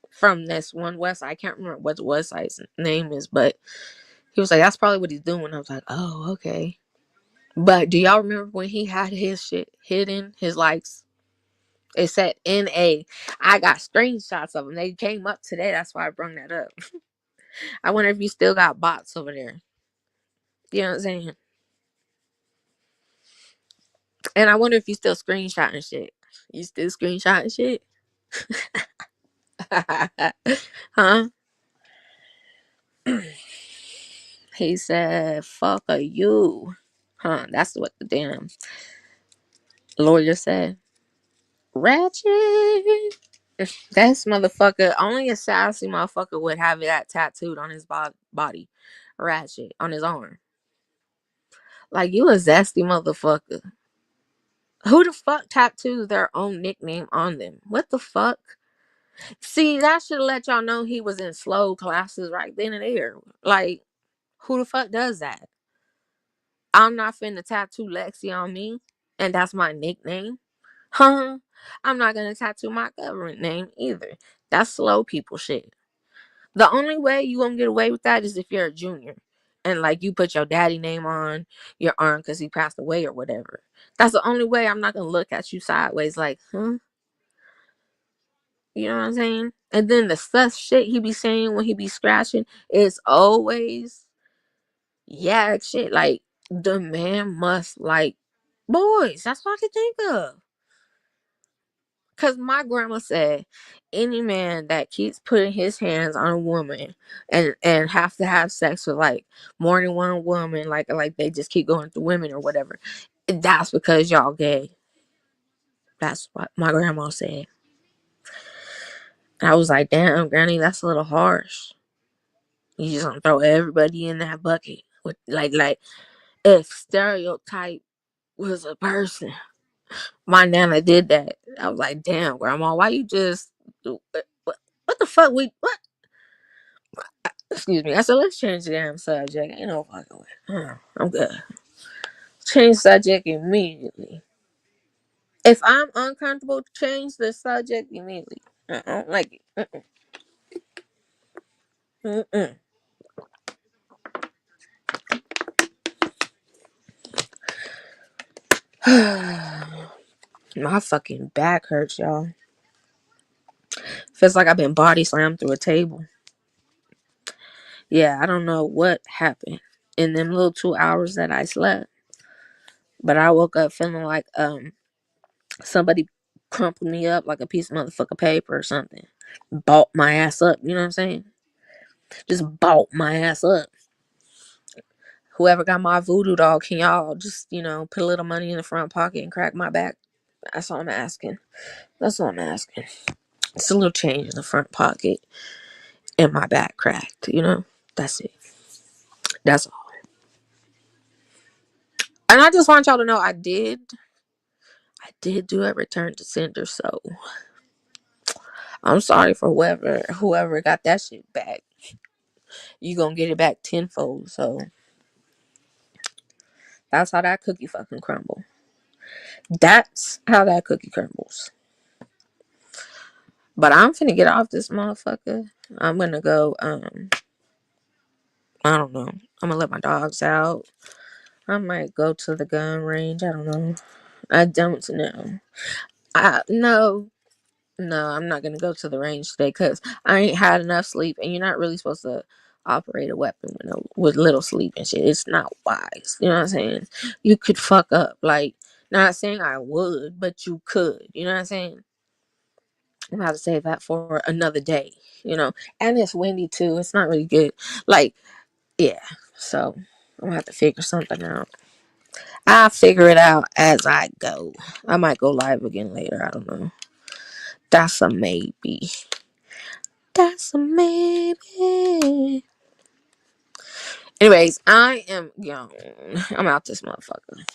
B: from this one website. I can't remember what the website's name is, but he was like, that's probably what he's doing. I was like, oh, okay. But do y'all remember when he had his shit hidden, his likes? It said NA. I got screenshots of them. They came up today. That's why I brung that up. I wonder if you still got bots over there. You know what I'm saying? And I wonder if you still screenshotting shit. You still screenshotting shit? Huh? He said, fuck a you. Huh? That's what the damn lawyer said. Ratchet. That's motherfucker. Only a sassy motherfucker would have that tattooed on his body. Ratchet. On his arm. Like, you a zesty motherfucker. Who the fuck tattoos their own nickname on them? What the fuck? See, that should let y'all know he was in slow classes right then and there. Like, who the fuck does that? I'm not finna tattoo Lexi on me, and that's my nickname. Huh? I'm not gonna tattoo my government name either. That's slow people shit. The only way you gonna get away with that is if you're a junior. And like you put your daddy name on your arm because he passed away or whatever. That's the only way I'm not gonna look at you sideways like, huh? You know what I'm saying? And then the sus shit he be saying when he be scratching is always yeah shit. Like the man must like boys. That's what I can think of. Cause my grandma said any man that keeps putting his hands on a woman and have to have sex with like more than one woman, like they just keep going through women or whatever, that's because y'all gay. That's what my grandma said. And I was like, damn, granny, that's a little harsh. You just gonna throw everybody in that bucket with like if stereotype was a person. My nana did that. I was like, damn, grandma, why you just what the fuck what excuse me. I said, let's change the damn subject. Ain't no fucking way. I'm good. Change subject immediately. If I'm uncomfortable, change the subject immediately. I don't like it. Mm-mm. My fucking back hurts, y'all. Feels like I've been body slammed through a table. Yeah, I don't know what happened in them little 2 hours that I slept, but I woke up feeling like somebody crumpled me up like a piece of motherfucking paper or something. Bought my ass up. You know what I'm saying? Just bought my ass up. Whoever got my voodoo doll, can y'all just, put a little money in the front pocket and crack my back? That's all I'm asking. That's all I'm asking. It's a little change in the front pocket and my back cracked. That's it. That's all. And I just want y'all to know I did do a return to sender, so I'm sorry for whoever got that shit back. You gonna get it back tenfold, so that's how that cookie fucking crumble. That's how that cookie crumbles. But I'm finna get off this motherfucker. I'm gonna go, I don't know. I'm gonna let my dogs out. I might go to the gun range. I don't know. I don't know. No, I'm not gonna go to the range today because I ain't had enough sleep, and you're not really supposed to operate a weapon with little sleep and shit. It's not wise. You know what I'm saying? You could fuck up. Like, not saying I would, but you could. You know what I'm saying? I'm gonna have to save that for another day. And it's windy too. It's not really good. Like, yeah. So I'm gonna have to figure something out. I'll figure it out as I go. I might go live again later. I don't know. That's a maybe. That's a maybe. Anyways, I am gone. I'm out this motherfucker.